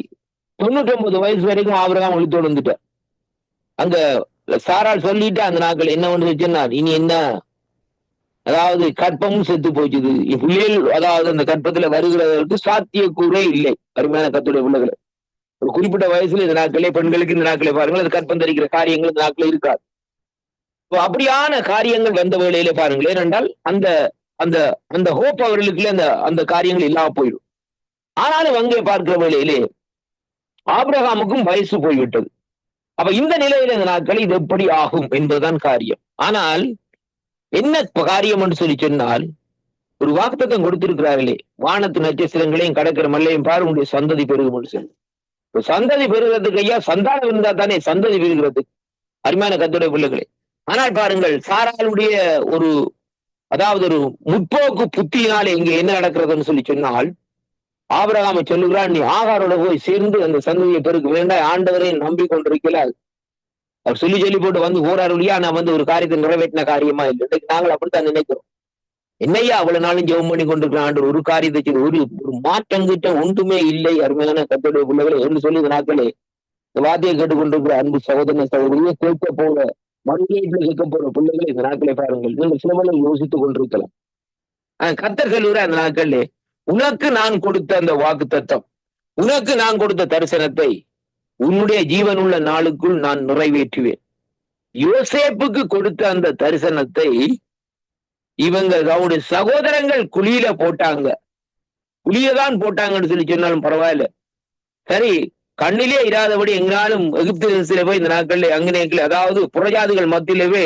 99 வயசு வரைக்கும் ஆபிரகாம் ஒழித்தோடு வந்துட்டார். அங்க சாரால் சொல்லிட்டு அந்த நாட்கள் என்ன ஒன்று சொன்னார், இனி என்ன அதாவது கற்பமும் செத்து போச்சுது. பிள்ளைகள் அதாவது அந்த கற்பத்துல வருகிறதற்கு சாத்தியக்கூறே இல்லை. அருமையான கர்த்தருடைய பிள்ளைகளை, ஒரு குறிப்பிட்ட வயசுல இந்த நாட்களே பெண்களுக்கு இந்த நாட்களே பாருங்கள், அது கற்பம் தரிக்கிற காரியங்கள் இந்த நாட்களே இருக்காது. அப்படியான காரியங்கள் வந்த வேளையிலே பாருங்கள், ஏனென்றால் அந்த அந்த அந்த ஹோப் அவர்களுக்குள்ள அந்த அந்த காரியங்கள் இல்லாம போயிடும். ஆனாலும் அங்கே பார்க்கிற வேளையிலே ஆபிரகாமுக்கும் வயசு போய்விட்டது. அப்ப இந்த நிலையில இந்த நாட்கள் இது எப்படி ஆகும் என்பதுதான் காரியம். ஆனால் என்ன காரியம் என்று சொல்லி சொன்னால், ஒரு வாக்குத்தத்தம் கொடுத்திருக்கிறார்களே, வானத்து நட்சத்திரங்களையும் கடற்கிற மல்லையும் பாரு உங்களுடைய சந்ததி பெருகும் என்று சொல்லி. சந்ததி பெறுகிறதுக்கு ஐயா சந்தானம் இருந்தா தானே சந்ததி பெறுகிறது. அருமையான கர்த்தருடைய பிள்ளைகளே, ஆனால் பாருங்கள், சாராளுடைய ஒரு அதாவது ஒரு முற்போக்கு புத்தியினாலே இங்க என்ன நடக்கிறதுன்னு சொல்லி சொன்னால், ஆபிரகாமை சொல்லுகிறான், நீ ஆகாரோட போய் சேர்ந்து அந்த சந்ததியை பெருக்க வேண்டாம், ஆண்டவரை நம்பிக்கொண்டிருக்கிறார். அவர் சொல்லி சொல்லி போட்டு வந்து போறாருலையா, நான் வந்து ஒரு காரியத்தை நிறைவேற்றின காரியமா இல்லை. இன்றைக்கு நாங்கள் அப்படித்தான் நினைக்கிறோம். என்னையா அவ்வளவு நாளும் ஜெபம் பண்ணி கொண்டிருக்கிற ஆண்டு ஒரு காரியத்தை ஒரு ஒரு மாற்றம் கிட்ட ஒன்றுமே இல்லை. அருமையான கர்த்தருடைய பிள்ளைகளை என்று சொல்லி இந்த நாட்களே இந்த வார்த்தையை கேட்டுக்கொண்டிருக்கிற அன்பு சகோதர சகோதரியை கேட்க போற மறுபடியும் கேட்க போற பிள்ளைகளை இந்த நாட்களை பாருங்கள். நீங்கள் சிலவளை யோசித்துக் கொண்டிருக்கலாம். கர்த்தர் சொல்லுகிற அந்த நாட்களே, உனக்கு நான் கொடுத்த அந்த வாக்கு தத்தம், உனக்கு நான் கொடுத்த தரிசனத்தை உன்னுடைய ஜீவனுள்ள நாளுக்குள் நான் நிறைவேற்றுவேன். யோசேப்புக்கு கொடுத்த அந்த தரிசனத்தை இவங்க அவருடைய சகோதரங்கள் குழியில போட்டாங்க. குழியதான் போட்டாங்கன்னு சொல்லி சொன்னாலும் பரவாயில்ல, சரி கண்ணிலே இராதபடி எங்காலும் எகிப்து தேசத்திலே போய் இந்த நாட்கள்ல அங்கனேக்கள் அதாவது புறஜாதிகள் மத்தியிலவே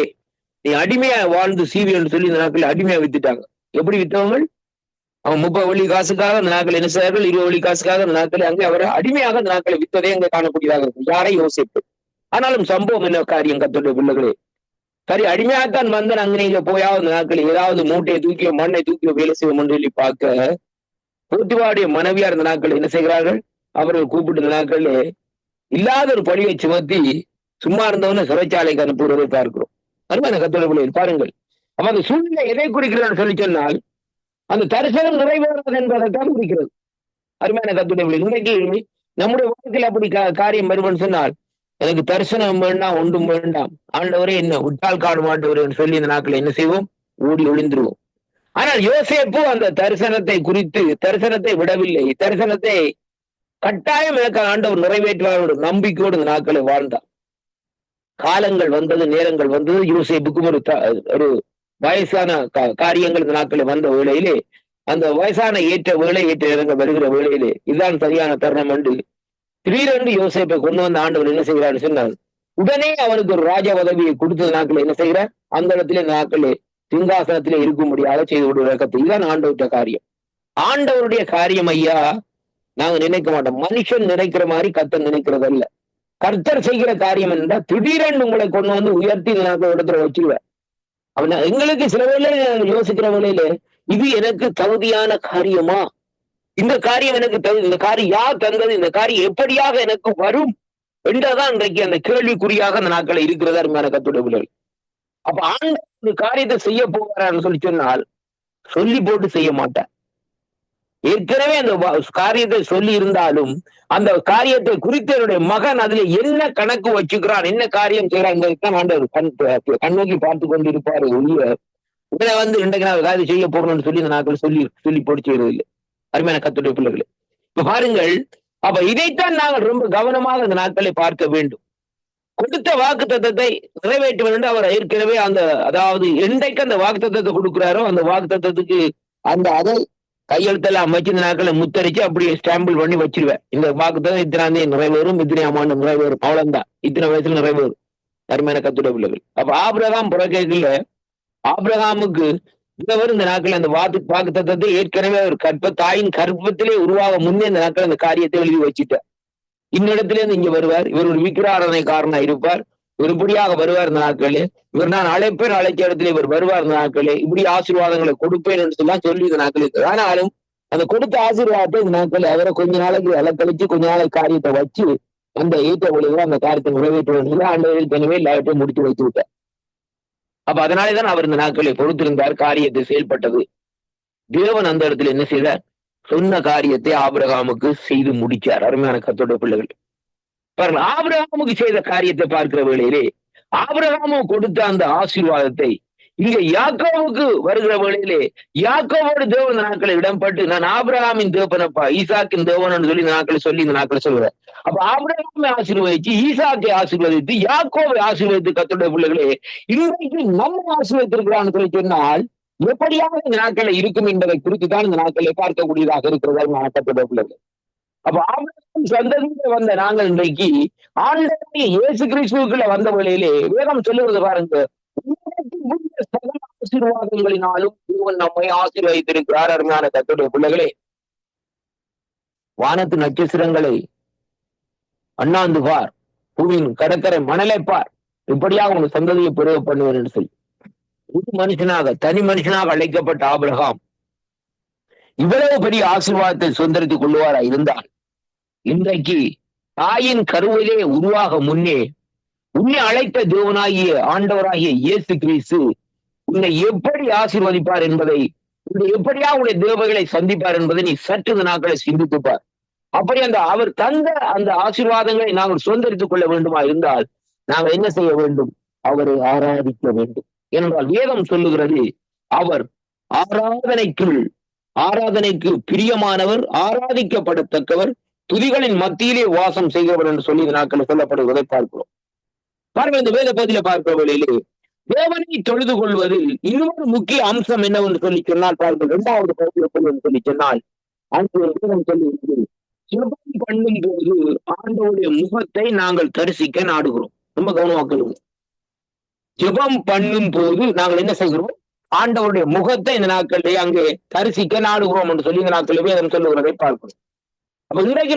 நீ அடிமையா வாழ்ந்து சீவி என்று சொல்லி இந்த நாட்கள் அடிமையா வித்துட்டாங்க. எப்படி வித்தவங்க? அவன் 30 வெள்ளி காசுக்காக அந்த நாட்கள் என்ன செய்தார்கள், 20 வெள்ளி காசுக்காக அந்த நாட்களை அங்கே அவரை அடிமையாக அந்த நாட்களை வித்ததே அங்கே காணக்கூடியதாக இருக்கும். யாரை யோசிப்பு. ஆனாலும் சம்பவம் என்ன காரியம் கர்த்தருடைய பிள்ளைகளே, சரி அடிமையாகத்தான் வந்தன் அங்கனையில போயாவது அந்த நாட்கள் ஏதாவது மூட்டையை தூக்கியோ மண்ணை தூக்கியோ வேலை செய்வோம் என்று சொல்லி பார்க்க போத்திபாருடைய மனைவியார் இந்த நாட்கள் என்ன செய்கிறார்கள், அவர்கள் கூப்பிட்டு இந்த நாட்களே இல்லாத ஒரு பழியை சுமத்தி சும்மா இருந்தவன சிறைச்சாலைக்கு அனுப்புவதை பார்க்கிறோம். அருமையான கர்த்தருடைய பிள்ளைகள் பாருங்கள். அப்ப அந்த சூழ்நிலை எதை குறிக்கிறான்னு சொல்லி சொன்னால், அந்த தரிசனம் நிறைவேறாது என்பதைத்தான் குறிக்கிறது. அருமையான கர்த்தருடைய பிள்ளைகள், இன்றைக்கு நம்முடைய வாழ்க்கையில் அப்படி காரியம் வரும்னு சொன்னால், எனக்கு தரிசனம் வேண்டாம், ஒன்றும் வேண்டாம், ஆண்டவரே என்ன விட்டால் காண மாட்டவரே சொல்லி இந்த நாட்களை என்ன செய்வோம், ஓடி ஒளிந்துருவோம். ஆனால் யோசேப்பு அந்த தரிசனத்தை குறித்து தரிசனத்தை விடவில்லை. தரிசனத்தை கட்டாயம் எனக்கு ஆண்டவர் நிறைவேற்றுவாரோட நம்பிக்கையோடு இந்த நாட்களை வாழ்ந்தார். காலங்கள் வந்தது, நேரங்கள் வந்தது. யோசேப்புக்கும் ஒரு வயசான காரியங்கள் இந்த நாட்களை வந்த வேளையிலே, அந்த வயசான ஏற்ற வேலை ஏற்ற நேரங்கள் வருகிற வேளையிலே இதுதான் சரியான தருணம் என்று திடீரென்று யோசேப்பை கொண்டு வந்த ஆண்டவர் என்ன செய்கிறார் சொன்னார், உடனே அவனுக்கு ஒரு ராஜ பதவியை கொடுத்தது நாட்கள் என்ன செய்கிறார், அந்த இடத்துல இந்த நாட்களே சிங்காசனத்திலே இருக்கும்படியாக செய்து விடுவதற்கு. இதுதான் ஆண்டவருடைய காரியம். ஆண்டவருடைய காரியம் ஐயா நாங்க நினைக்க மாட்டோம். மனுஷன் நினைக்கிற மாதிரி கர்த்தர் நினைக்கிறது அல்ல. கர்த்தர் செய்கிற காரியம் என்னன்னா, திடீரென்று உங்களை கொண்டு வந்து உயர்த்தி இந்த நாட்கள் இடத்துல வச்சுருவேன். அவன் எங்களுக்கு சில வேளையில யோசிக்கிற வேளையில, இது எனக்கு தகுதியான காரியமா, இந்த காரியம் எனக்கு இந்த காரியம் யார் தந்தது, இந்த காரியம் எப்படியாக எனக்கு வரும் என்றதான் இன்றைக்கு அந்த கேள்விக்குறியாக அந்த நாட்களை இருக்கிறதா அருமையான கர்த்தருடைய பிள்ளைகள். அப்ப ஆண்டவர் ஒரு காரியத்தை செய்ய போகிறான்னு சொல்லி சொன்னால் சொல்லி போட்டு செய்ய மாட்டார். ஏற்கனவே அந்த காரியத்தை சொல்லி இருந்தாலும் அந்த காரியத்தை குறித்து என்னுடைய மகன் அதுல என்ன கணக்கு வச்சுக்கிறான், என்ன காரியம் செய்யறான் ஆண்டவர் கண்ணோக்கி பார்த்து கொண்டு இருப்பாரு ஒழிய உடனே வந்து இன்றைக்கு நான் காரியம் செய்ய போறோம்னு சொல்லி இந்த நாட்கள் சொல்லி போட்டு செய்யறது இல்லை. அருமையான கர்த்தருடைய பிள்ளைகளே, இப்ப பாருங்கள். அப்ப இதைத்தான் நாங்கள் ரொம்ப கவனமாக இந்த நாட்களை பார்க்க வேண்டும். கொடுத்த வாக்கு தத்தத்தை நிறைவேற்ற வேண்டும். அவர் ஏற்கனவே அந்த அதாவது என்றைக்கு அந்த வாக்கு தத்தத்தை கொடுக்கிறாரோ அந்த வாக்கு தத்தத்துக்கு அந்த அதை கையெழுத்தெல்லாம் அமைச்சு இந்த நாட்களை முத்தரிச்சு அப்படியே ஸ்டாம்பிள் பண்ணி வச்சிருவேன். இந்த வாக்கு தத்தம் இத்தனாம் தேதி நிறைவேறும், இத்தனை ஆமாண்டு நிறைவேறும், அவ்வளவுதான், இத்தனை வயசுல நிறைவேறும். அருமையான கர்த்தருடைய பிள்ளைகள். அப்ப ஆபிரகாம் புறக்கைகள்ல ஆபிரகாமுக்கு இந்த நாட்கள் அந்த வாக்கு தத்தத்தை ஏற்கனவே ஒரு தாயின் கற்பத்திலே உருவாக முன்னே இந்த நாட்கள் அந்த காரியத்தை எழுதி வச்சுட்டார். இன்னிடத்துல இருந்து இங்க வருவார், இவர் ஒரு விக்கிராரணைக்காரனா இருப்பார், இவர் இப்படியாக வருவார் இந்த நாட்களே, இவர் நான் அழைப்பேன், அழைச்ச இடத்துல இவர் வருவார் இந்த நாட்களே, இப்படி ஆசீர்வாதங்களை கொடுப்பேன் என்று சொல்லி இந்த நாட்கள் இருக்கு. ஆனாலும் அந்த கொடுத்த ஆசீர்வாதத்தை இந்த நாட்கள் அவரை கொஞ்ச நாளைக்கு அலக்கழிச்சு கொஞ்ச நாளைக்கு காரியத்தை வச்சு அந்த ஏற்ற வழியில அந்த காரியத்தை நிறைவேற்ற வேண்டியது ஆண்டவரில் தனிவே எல்லாவற்றையும் முடித்து வைத்து விட்டார். அப்ப அதனாலேதான் அவர் இந்த நாட்களை பொறுத்திருந்தார், காரியத்தை செயல்பட்டது. தேவன் அந்த இடத்துல என்ன செய்தார், சொன்ன காரியத்தை ஆபிரகாமுக்கு செய்து முடிச்சார். அருமையான கர்த்தருடைய பிள்ளைகள் பாருங்க, ஆபிரகாமுக்கு செய்த காரியத்தை பார்க்கிற வேளையிலே ஆபிரகாமு கொடுத்த அந்த ஆசீர்வாதத்தை இங்க யாக்கோவுக்கு வருகிற வேளையிலே யாக்கோவோடு தேவன் இந்த நாட்களை இடம்பட்டு நான் ஆபிரகாமின் தேவனப்பா ஈசாக்கின் தேவன் சொல்லி இந்த நாட்களை சொல்லி இந்த நாட்களை சொல்றேன். அப்ப ஆபிரகாமை ஆசீர்வதிச்சு ஈசாக்கை ஆசீர்வதித்து யாக்கோவை ஆசீர்வதித்து கர்த்தருடைய பிள்ளைகளே இன்றைக்கு நம்ம ஆசீர்வதித்திருக்கிறான்னு சொல்லி சொன்னால் எப்படியாக இந்த நாட்களை இருக்கும் என்பதை குறித்து தான் இந்த நாட்களை பார்க்கக்கூடியதாக இருக்கிறதா கர்த்தருடைய பிள்ளைகள். அப்ப ஆபிரகாம் சந்ததியில வந்த நாங்கள் இன்றைக்கு ஆண்டவராகிய இயேசு கிறிஸ்துவுக்குள்ள வந்த வேளையிலே வேதம் சொல்லுவது பாருங்க, சகல ஆசீர்வாதங்களினாலும் தேவன் நம்மை ஆசீர்வதித்திருக்கிறார். அருமையான கர்த்தருடைய பிள்ளைகளே, வானத்து நட்சத்திரங்களை அண்ணாந்து பார், பூமியின் கடற்கரை மணலை பார், இப்படியாக உங்க சந்ததியை பெருக பண்ணுவேன் என்று சொல்லி புது மனுஷனாக தனி மனுஷனாக அழைக்கப்பட்ட ஆபிரகாம் இவ்வளவு பெரிய ஆசீர்வாதத்தை சுதந்திரித்துக் கொள்வாரா இருந்தால் இன்றைக்கு தாயின் கருவிலே உருவாக முன்னே உன்னை அழைத்த தேவனாகிய ஆண்டவராகிய இயேசு கிறிஸ்து உன்னை எப்படி ஆசீர்வதிப்பார் என்பதை, எப்படியா உன்னுடைய தேவைகளை சந்திப்பார் என்பதை நீ சற்று நாட்களை சிந்தித்துப்பார். அப்படி அந்த அவர் தந்த அந்த ஆசீர்வாதங்களை நாங்கள் சுதந்திரித்துக் கொள்ள வேண்டுமா இருந்தால் நாங்கள் என்ன செய்ய வேண்டும்? அவரை ஆராதிக்க வேண்டும். என்றால் வேதம் சொல்லுகிறது, அவர் ஆராதனைக்கு பிரியமானவர், ஆராதிக்கப்படத்தக்கவர், துதிகளின் மத்தியிலே வாசம் செய்கிறவர் என்று சொல்லி இந்த நாட்களில் சொல்லப்படுவதை பார்க்கிறோம். பாருங்கள், இந்த வேத பகுதியில பார்க்கிற வேளையிலே தேவனை தொழுது கொள்வதில் இன்னொரு முக்கிய அம்சம் என்னவென்று சொல்லி சொன்னால் பாருங்கள், 2வது பகுதி எப்படி சொல்லி சொன்னால் அங்கு வேதம் சொல்லுகிறது, ஜெபம் பண்ணும் போது ஆண்டவருடைய முகத்தை நாங்கள் தரிசிக்க நாடுகிறோம். ரொம்ப கவனமாக்கணும். ஜெபம் பண்ணும் போது நாங்கள் என்ன செய்கிறோம்? ஆண்டவருடைய முகத்தை இந்த நாட்களிலே அங்கே தரிசிக்க நாடுகிறோம் என்று சொல்லி இந்த நாட்களில் வேதம் சொல்லுகிறதை பார்க்கிறோம். அப்ப இன்றைக்கு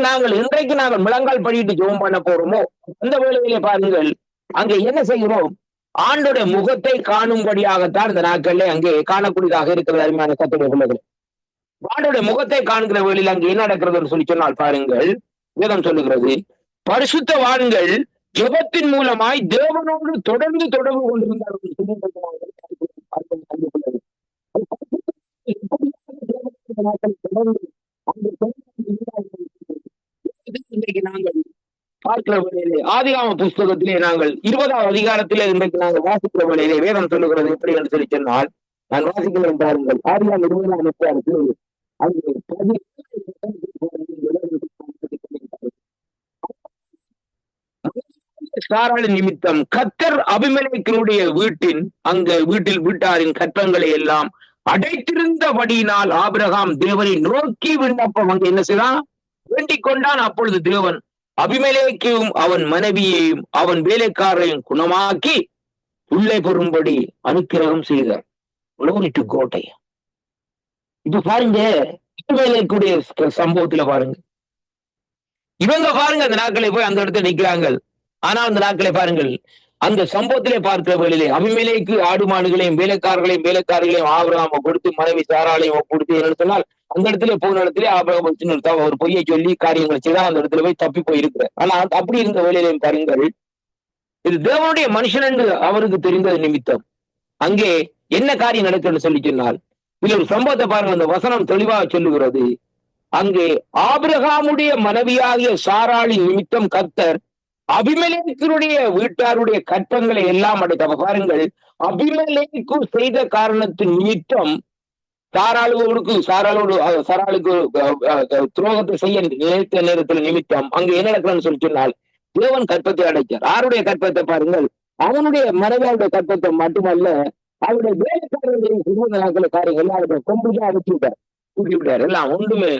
நாங்கள் முழங்கால் படிட்டு ஜெபம் பண்ண போறோமோ அந்த வேளையிலே பாருங்கள், அங்கே என்ன செய்கிறோம்? ஆண்டோடைய முகத்தை காணும்படியாகத்தான் இந்த நாட்களிலே அங்கே காணக்கூடியதாக இருக்கிறது. அருமையான கர்த்தருடைய பிள்ளைகளே, ஆண்டோடைய முகத்தை காண்கிற வேளையில் அங்கே என்ன நடக்கிறது சொல்லி சொன்னால் பாருங்கள், வேதம் சொல்லுகிறது, பரிசுத்தவான்கள் ஜெபத்தின் மூலமாய் தேவனோடு தொடர்ந்து தொடர்பு கொண்டிருந்தார்கள். இன்றைக்கு நாங்கள் பார்க்கிற வேளையிலே ஆதிகாம புஸ்தகத்திலே நாங்கள் 20வது அதிகாரத்திலே இன்றைக்கு நாங்கள் வாசிக்கிற வேளையிலே வேதம் சொல்லுகிறது எப்படி என்று சொல்லி சொன்னால், நான் வாசிக்கிறேன் பாருங்கள். ஆதிகாம 20ஆம் அதிகாரத்தில் சாராள் நிமித்தம் கர்த்தர் அபிமெலேக்கினுடைய வீட்டாரின் கற்பங்களை எல்லாம் அடைத்திருந்தபடியினால் ஆபிரகாம் தேவனை நோக்கி விண்ணப்பம் அங்கே என்ன செய்தான்? வேண்டிக் கொண்டான். அப்பொழுது தேவன் அபிமெலேக்கையும் அவன் மனைவியையும் அவன் வேலைக்காரரையும் குணமாக்கி உள்ளே பெறும்படி அனுக்கிரகம் செய்தார். கோட்டை இப்ப பாருங்க, அபிமெலேக்குடைய சம்பவத்துல பாருங்க, இவங்க பாருங்க அந்த நாட்களை போய் அந்த இடத்துல நிக்கிறாங்க. ஆனால் அந்த நாட்களை பாருங்கள், அந்த சம்பவத்திலே பார்க்கிற வேளையிலே அபிமெலேக்கு ஆடு மாடுகளையும் வேலைக்காரர்களையும் ஆபிரகாம கொடுத்து மனைவி சாராளையும் கொடுத்து என்ன சொன்னால் அந்த இடத்துல போன இடத்துல ஆபிரகாம் ஒரு பொய்யை சொல்லி காரியங்களை செய்தா அந்த இடத்துல போய் தப்பி போயிருக்கிற. ஆனா அப்படி இருந்த வேளையிலையும் பாருங்கள், இது தேவனுடைய மனுஷன் என்று அவருக்கு தெரிந்த நிமித்தம் அங்கே என்ன காரியம் நடக்குன்னு சொல்லி சொன்னால், இதுல ஒரு சம்பவத்தை பாருங்க, அந்த வசனம் தெளிவாக சொல்லுகிறது. அங்கே ஆபிரகாமுடைய மனைவியாகிய சாராளின் நிமித்தம் கர்த்தர் அபிமெலேக்கினுடைய வீட்டாருடைய கற்பங்களை எல்லாம் அடைத்த. பாருங்கள், அபிமெலேக்கு செய்த காரணத்தின் நிமித்தம் சாராளுக்கு துரோகத்தை செய்ய நினைத்த நேரத்தில் நிமித்தம் அங்க என்ன நடக்கிறன்னு சொல்லி சொன்னால் தேவன் கற்பத்தை அடைச்சார். யாருடைய கற்பத்தை பாருங்கள்? அவனுடைய மனைவியாருடைய கற்பத்தை மட்டுமல்ல, அவருடைய வேலைக்காரர்களுடைய காரியங்கள் அவருடைய கொம்புதான் அடைச்சுட்டார், கூட்டி விட்டார். எல்லாம் ஒன்றுமே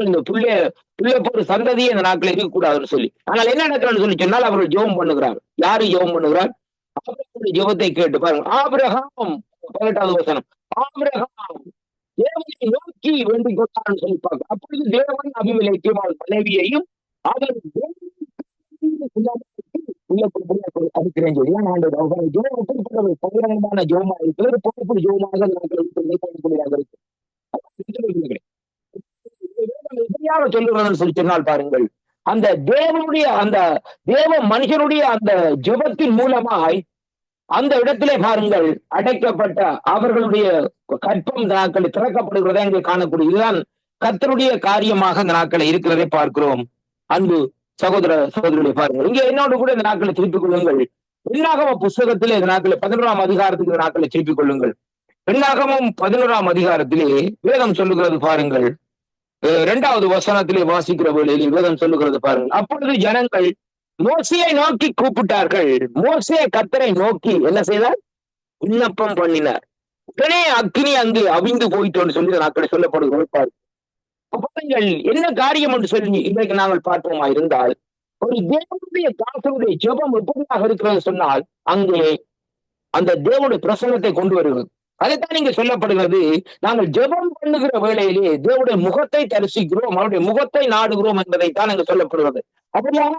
இந்த பிள்ளை போற சந்ததியை இந்த நாட்கள் இருக்கக்கூடாதுன்னு சொல்லி. ஆனால் என்ன நடக்கிறான்னு சொல்லி சொன்னால் அவர்கள் ஜெபம் பண்ணுகிறார். யாரு ஜெபம் பண்ணுகிறார்? ஆபிரகாமுடைய ஜெபத்தை கேட்டு பாருங்க. ஆபிரகாம் 18வது வசனம், ஆபிரகாம் தேவனை நோக்கி வேண்டிக் கொண்டான்னு சொல்லி பார்க்க. அப்பொழுது தேவன் அபிமெலேக்கையும் அவன் மனைவியையும் அவன் அடிக்கிறேன் சொல்லி பகிரங்கமான ஜெபமா இருக்கிறது. பொறுப்பு ஜெபமாக இருக்கு. எப்படியாக சொல்லுகிறதுன்னு சொல்லி சொன்னால் பாருங்கள், அந்த தேவனுடைய அந்த தேவ மனுஷனுடைய அந்த ஜெபத்தின் மூலமாய் அந்த இடத்திலே பாருங்கள் அடைக்கப்பட்ட அவர்களுடைய கற்பம் நாட்களை திறக்கப்படுகிறதை அங்கே காணக்கூடிய. இதுதான் கர்த்தருடைய காரியமாக இந்த நாட்களை இருக்கிறதை பார்க்கிறோம். அன்பு சகோதரர்களை பாருங்கள், இங்கே என்னோடு கூட இந்த நாட்களை திருப்பிக் கொள்ளுங்கள். என்னாகம புஸ்தகத்திலே இந்த நாட்களை 11ஆம் அதிகாரத்துக்கு இந்த நாட்களை திருப்பிக் கொள்ளுங்கள். என்னாகமும் 11ஆம் அதிகாரத்திலே வேதம் சொல்லுகிறது பாருங்கள். 2வது வசனத்திலே வாசிக்கிற வேளையில் வேதம் சொல்லுகிறது பாருங்கள். அப்பொழுது ஜனங்கள் மோசையை நோக்கி கூப்பிட்டார்கள். மோசே கர்த்தரை நோக்கி என்ன செய்தார்? விண்ணப்பம் பண்ணினார். உடனே அக்னி அங்கு அவிந்து போயிட்டோன்னு சொல்லி நாட்களை சொல்லப்படுகிறது. பாருங்கள், என்ன காரியம் என்று சொல்லி இன்றைக்கு நாங்கள் பார்ப்போமா இருந்தால், ஒரு தேவனுடைய தாசனுடைய ஜெபம் எப்படியாக இருக்கிறது சொன்னால் அங்கே அந்த தேவனுடைய பிரசன்னத்தை கொண்டு வருகிறது. அதைத்தான் இங்க சொல்லப்படுகிறது. நாங்கள் ஜெபம் பண்ணுகிற வேளையிலே தேவனுடைய முகத்தை தரிசிக்கிறோம், அவருடைய முகத்தை நாடுகிறோம் என்பதைத்தான் இங்கு சொல்லப்படுகிறது. அப்படியான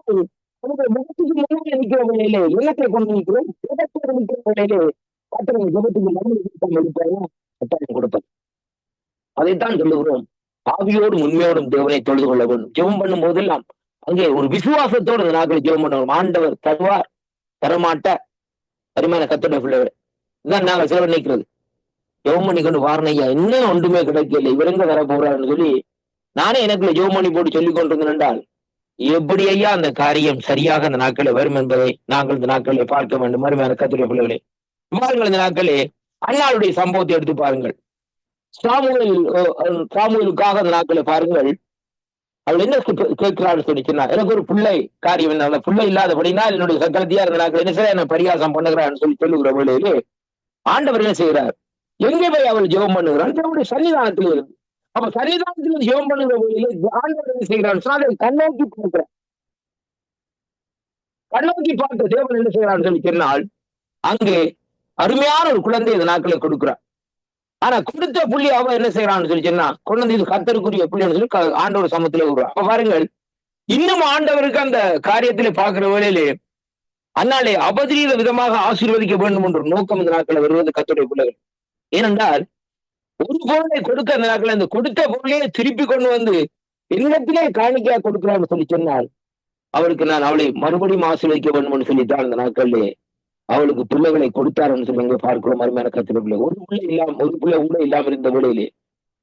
அவருடைய முகத்துக்கு முன்னாடி நிற்கிற வேளையிலே எண்ணத்தை கொண்டு நிற்கிறோம். ஜெபத்தோடு நிற்கிற வேளையிலே கர்த்தருடைய ஜெபத்துக்கு மறுபடியும் எடுப்பாங்க, கட்டாயம் கொடுப்பார். அதைத்தான் சொல்லுகிறோம். ஆவியோடும் உண்மையோடும் தேவனை தொழுது கொள்ள வேண்டும். ஜெபம் பண்ணும் போதெல்லாம் அங்கே ஒரு விசுவாசத்தோடு இந்த நாட்களை ஜெபம் பண்ணுவோம். ஆண்டவர் தருவார், தரமாட்டார். அருமையான கர்த்தருடைய பிள்ளைகள், இதுதான் நாங்கள் சிலர் நினைக்கிறது. ஜெபம் பண்ணி கொண்டு வாரணையா இன்னும் ஒன்றுமே கிடைக்கல, இவர் எங்க வர போறாருன்னு சொல்லி நானே எனக்குள்ள ஜெபம் பண்ணி போட்டு சொல்லிக் கொண்டிருந்தேன் என்றால் எப்படி ஐயா அந்த காரியம் சரியாக அந்த நாட்களில் வரும் என்பதை நாங்கள் இந்த நாட்களை பார்க்க வேண்டும். அருமையான கர்த்தருடைய பிள்ளைகளே, பாருங்கள், இந்த நாட்களே அன்னாளுடைய சம்பவத்தை எடுத்து பாருங்கள். சாமுவேலுக்காக அந்த நாட்களை பாருங்கள். அவள் என்ன கேட்கிறான்னு சொல்லிச்சுன்னா, எனக்கு ஒரு பிள்ளை காரியம் என்ன, பிள்ளை இல்லாதபடினா என்னுடைய சக்கரத்தியா இருந்த நாட்கள் என்ன செய்ய என்ன பரியாசம் பண்ணுகிறான்னு சொல்லி சொல்லுகிற வேளையிலே ஆண்டவர் என்ன செய்கிறார்? எங்கே போய் அவள் ஜெபம் பண்ணுகிறான்? அவருடைய சன்னிதானத்தில் இருந்து. அப்ப சன்னிதானத்தில் ஜெபம் பண்ணுகிற வேளையிலே ஆண்டவர் என்ன செய்கிறான்? கண்ணோக்கி பார்க்கிறார். கண்ணோக்கி பார்த்த தேவன் என்ன செய்கிறான்னு சொல்லி சொன்னால் அங்கே அருமையான ஒரு குழந்தை இந்த நாட்களை கொடுக்கிறார். ஆனா கொடுத்த புள்ளி அவன் என்ன செய்யறான்னு சொல்லி சொன்னா, கொண்டு இது கர்த்தருக்குரிய புள்ளின்னு சொல்லி ஆண்டவர் சமத்துல விடுறான். அப்ப பாருங்கள், இன்னும் ஆண்டவருக்கு அந்த காரியத்திலே பார்க்கிற வேளையிலே அன்னாலே அபதிரீத விதமாக ஆசீர்வதிக்க வேண்டும் என்ற நோக்கம் இந்த நாட்களை வருவது கர்த்தருடைய பிள்ளைகள். ஏனென்றால் ஒரு பொருளை கொடுக்க அந்த நாட்களை அந்த கொடுத்த பொருளையே திருப்பி கொண்டு வந்து என்னத்திலே காணிக்கையா கொடுக்கிறான்னு சொல்லி சொன்னால் அவளுக்கு நான் அவளை மறுபடியும் ஆசீர்வதிக்க வேண்டும் என்று சொல்லித்தான் அந்த நாட்களிலே அவளுக்கு பிள்ளைகளை கொடுத்தாருன்னு சொல்லி இங்க பார்க்கிறோம். அருமையான கர்த்தருடைய பிள்ளை, ஒரு பிள்ளை கூட இல்லாம இருந்த வேளையிலே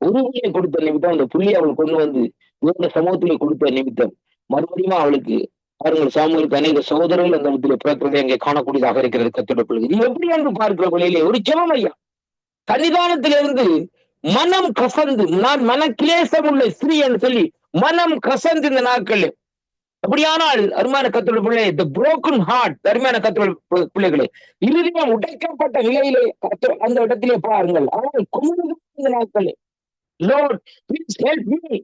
ஒரு பிள்ளையை கொடுத்த நிமித்தம் அந்த புள்ளியை அவள் கொண்டு வந்து இவங்க சமூகத்திலே கொடுத்த நிமித்தம் மறுபடியும் அவளுக்கு பாருங்கள், சாமுவேலுக்கு அநேக சகோதரர்கள் அந்த இடத்துல பிறக்கிறதை அங்கே காணக்கூடியதாக இருக்கிறது. கர்த்தருடைய பிள்ளை, இது எப்படி என்று பார்க்கிற வேளையிலே ஒரு ஜெபம் ஐயா சன்னிதானத்திலிருந்து மனம் கசந்து, நான் மனக்கிலேசம் உள்ள ஸ்திரீ என்று சொல்லி மனம் கசந்து இந்த நாட்கள் அப்படியானால் அருமையான கர்த்தருடைய பிள்ளை, the broken heart, அருமையான கர்த்தருடைய பிள்ளைகளே, இருதயம் உடைக்கப்பட்ட நிலையிலே அந்த இடத்திலே பாருங்கள். ஆனால் இந்த நாட்களே, Lord, please help me,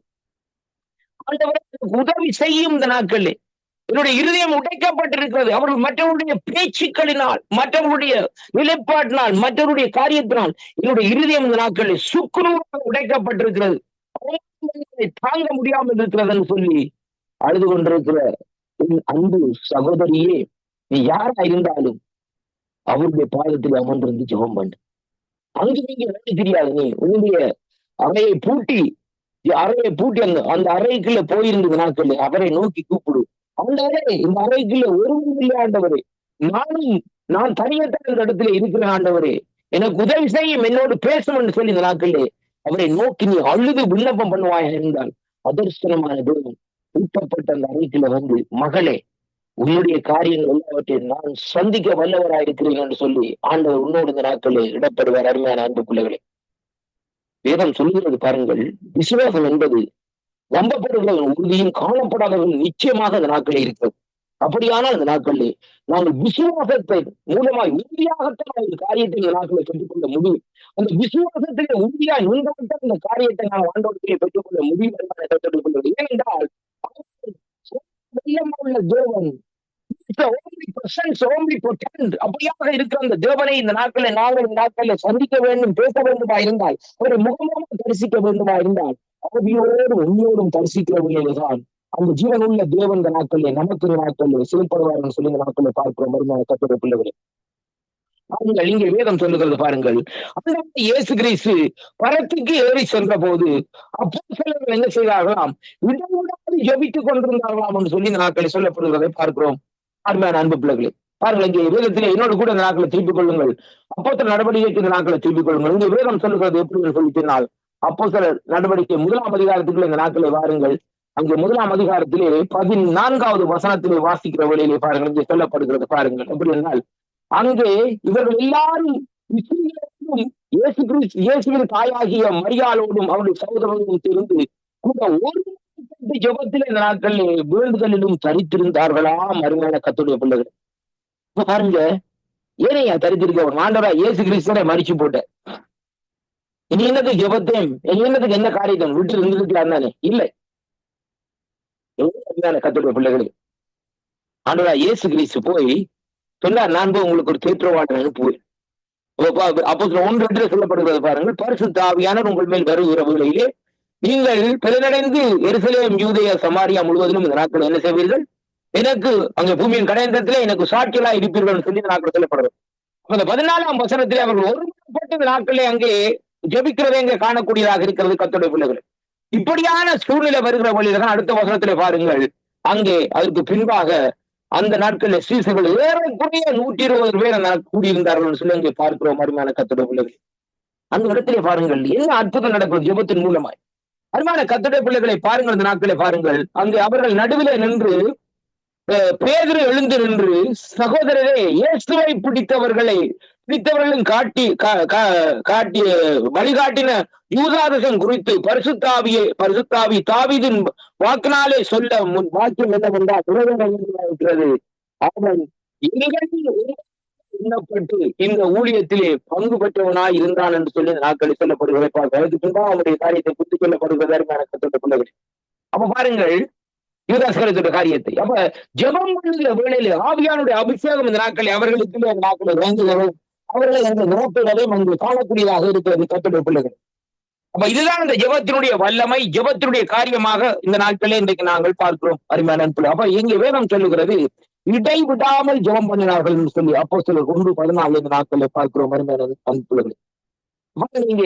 ஆண்டவரே உதவி செய்யும் இந்த நாட்களே, என்னுடைய இருதயம் உடைக்கப்பட்டிருக்கிறது. அவர்கள் மற்றவருடைய பேச்சுக்களினால், மற்றவருடைய நிலைப்பாட்டினால், மற்றவருடைய காரியத்தினால் என்னுடைய இருதயம் இந்த நாட்களில் சுக்குநூறாக உடைக்கப்பட்டிருக்கிறது, தாங்க முடியாமல் இருக்கிறதுன்னு சொல்லி அழுது கொண்டிருக்கிற அன்பு சகோதரியே, நீ யாரா இருந்தாலும் அவருடைய பாதத்தில் அமர்ந்திருந்து ஜெபம் பண்ணு. அங்கு நீங்க தெரியாது, நீ உன்னுடைய அறையை பூட்டி அந்த அறைக்குள்ள போயிருந்த நாட்கள் அவரை நோக்கி கூப்பிடு. அந்த அறை, இந்த அறைக்குள்ள ஒருவரும் இல்லை ஆண்டவரே, நான் தனியத்தான் இந்த இடத்துல இருக்கிற ஆண்டவரே, எனக்கு உதவி செய்யும், என்னோடு பேசும் என்று சொல்லி இந்த நாட்களே அவரை நோக்கி நீ அழுது விண்ணப்பம் பண்ணுவாயா இருந்தால் அதர்சனமான தேவன் ஊட்டப்பட்ட அந்த அறைக்குள்ள வந்து, மகளே உன்னுடைய காரியங்கள் எல்லாவற்றையும் நான் சந்திக்க வல்லவராயிருக்கிறேன் என்று சொல்லி ஆண்டவர் உன்னோடு இந்த நாட்களில் இடப்படுவார். அருமையான அன்பு பிள்ளைகளே, வேதம் சொல்லுகிறது பாருங்கள், விசுவாசம் என்பது நம்பப்படுகிறவர்கள் உறுதியும் காணப்படாதவர்கள் நிச்சயமாக அந்த நாட்களே இருக்கிறது. அப்படியானால் அந்த நாட்களிலே நாங்கள் விசுவாசத்தை மூலமாய் உறுதியாகத்தான் அந்த காரியத்தை இந்த நாட்களை பெற்றுக்கொள்ள முடியும். அந்த விசுவாசத்திலே உறுதியாய் நுண்கப்பட்ட அந்த காரியத்தை நாம் ஆண்டவரத்திலே பெற்றுக்கொள்ள முடியும் என்பதை கற்றுக்கொள்வது. ஏனென்றால் உள்ள தேவன் அப்படியாக இருக்கிற அந்த தேவனை இந்த நாட்களை நாங்கள் இந்த நாட்களில் சந்திக்க வேண்டும், பேச வேண்டுமா இருந்தால், அவரை முகமாக தரிசிக்க வேண்டுமா இருந்தால், ஆவியோடும் உண்மையோடும் தரிசிக்கிறவர்கள்தான் அந்த ஜீவனுள்ள தேவன் இந்த நாட்களிலே நமக்கு இந்த நாட்களில் செயல்படுவார் சொல்லி இந்த நாட்களை பார்க்கிறோம். மருமையான கர்த்தருடைய பிள்ளைகளே, பாருங்கள், இங்கே வேதம் சொல்லுகிறது பாருங்கள், அந்த இயேசு கிறிஸ்து பரத்துக்கு ஏறி சென்ற போது அப்போஸ்தலர்கள் என்ன செய்தார்களாம்? விடாது ஜெபித்துக் கொண்டிருந்தார்களாம் என்று சொல்லி இந்த நாட்களை சொல்லப்படுகிறதை பார்க்கிறோம். அருமையான அன்பு பிள்ளைகளே, பாருங்கள், இங்கே வேதத்திலே என்னோடு கூட இந்த நாட்களை திருப்பிக் கொள்ளுங்கள். அப்போஸ்தலர் நடவடிக்கைக்கு இந்த நாட்களை திருப்பிக் கொள்ளுங்கள். இங்கே வேதம் சொல்லுகிறது எப்படி சொல்லி சொன்னால், அப்போஸ்தலர் நடவடிக்கை 1ஆம் அதிகாரத்துக்குள்ள இந்த நாட்களை வாருங்கள். அங்கு 1ஆம் அதிகாரத்திலே 14வது வசனத்திலே வாசிக்கிற வழியிலே பாருங்கள், இங்கே சொல்லப்படுகிறது பாருங்கள். எப்படி என்றால், அங்கே இவர்கள் எல்லாரும் இயேசுவின் தாயாகிய மரியாளோடும் அவருடைய சகோதரர்களும் சேர்ந்து கூட ஒரு ஜெபத்திலே இந்த நாட்களில் வேண்டுதலிலும் தரித்திருந்தார்களாம். அருமையான கர்த்தருடைய பிள்ளைகள், இப்ப பாருங்க, ஏனையா தரித்திருக்க ஆண்டவரா இயேசு கிறிஸ்துவை மரிச்சு போட்ட, இனி என்னதுக்கு ஜெபத்தையும் இனி என்னதுக்கு என்ன காரியத்தை விட்டு இருந்திருக்கலாம் தானே? இல்லை. கர்த்தருடைய பிள்ளைகளுக்கு ஆண்டவரா இயேசு கிறிஸ்து போய் சொன்னார், நான் போய் உங்களுக்கு ஒரு தேற்றவாளன் அனுப்புவேன். அப்போ 1:2 சொல்லப்படுகிறது பாருங்கள், பரிசுத்த ஆவியானவர் உங்கள் மேல் வருகிற வேளையிலே நீங்கள் பிறனடைந்து எருசலேம், யூதேயா, சமாரியா முழுவதிலும் இந்த நாட்கள் என்ன செய்வீர்கள்? எனக்கு அங்க பூமியின் கடையந்தத்திலே எனக்கு சாட்சிகளா இருப்பீர்கள் சொல்லி இந்த நாட்கள் சொல்லப்படுறது. அந்த 14ஆம் வசனத்திலே அவர்கள் ஒருமுறைப்பட்ட இந்த நாட்களே அங்கே ஜெபிக்கிறதை அங்கே காணக்கூடியதாக இருக்கிறது கர்த்தருடைய பிள்ளைகள். இப்படியான சூழ்நிலை வருகிற வழியில தான் அடுத்த வசனத்திலே பாருங்கள், அங்கே அதற்கு பின்பாக அந்த நாட்களில் சீசர்கள் ஏறக்குறைய 120 பேர் அந்த கூடியிருந்தார்கள் சொல்லி அங்கே பார்க்கிறோம். அருமையான கர்த்தருடைய பிள்ளைகள், அந்த இடத்திலே பாருங்கள் என்ன அற்புதம் நடக்கும் ஜெபத்தின் மூலமாய். அருமையான கர்த்தருடைய பிள்ளைகளை பாருங்கள், இந்த நாட்களை பாருங்கள், அங்கே அவர்கள் நடுவிலே நின்று பேதுரு எழுந்து நின்று, சகோதரரே, இயேசுவை பிடித்தவர்களும் காட்டிய வழிகாட்டின யூதாசன் குறித்து பரிசுத்தாவி தாவீதின் வாக்கினாலே சொல்ல வாக்கியம் என்னவென்றால் இருக்கிறது, அவன் எண்ணப்பட்டு இந்த ஊழியத்திலே பங்கு பெற்றவனாய் இருந்தான் என்று சொல்லி நாட்களில் சொல்லப்படுகிறதை அதுக்கு பின்பாக அவனுடைய காரியத்தை புத்திக் கொள்ளப்படுகிறது. அப்ப பாருங்கள் யூதாஸ்கரியோட காரியத்தை. அப்ப ஜெபம் பண்ணுகிற வேளையில ஆவியானுடைய அபிஷேகம் இந்த நாட்களை அவர்களுக்கு அந்த நாட்களை வாங்குகிறோம், அவர்களை அந்த நிரப்புவதையும் அங்கு காணக்கூடியதாக இருக்கிறது கர்த்தருடைய பிள்ளைகள். அப்ப இதுதான் இந்த ஜெபத்தினுடைய வல்லமை, ஜெபத்தினுடைய காரியமாக இந்த நாட்களே இன்றைக்கு நாங்கள் பார்க்கிறோம். அருமையான பிள்ளை, அப்ப எங்க வேதம் சொல்லுகிறது இடைவிடாமல் ஜெபம் பண்ணினார்கள் என்று சொல்லி அப்போஸ்தலர் 1:14 இந்த நாட்களை பார்க்கிறோம். அருமையான பிள்ளைகள், நீங்க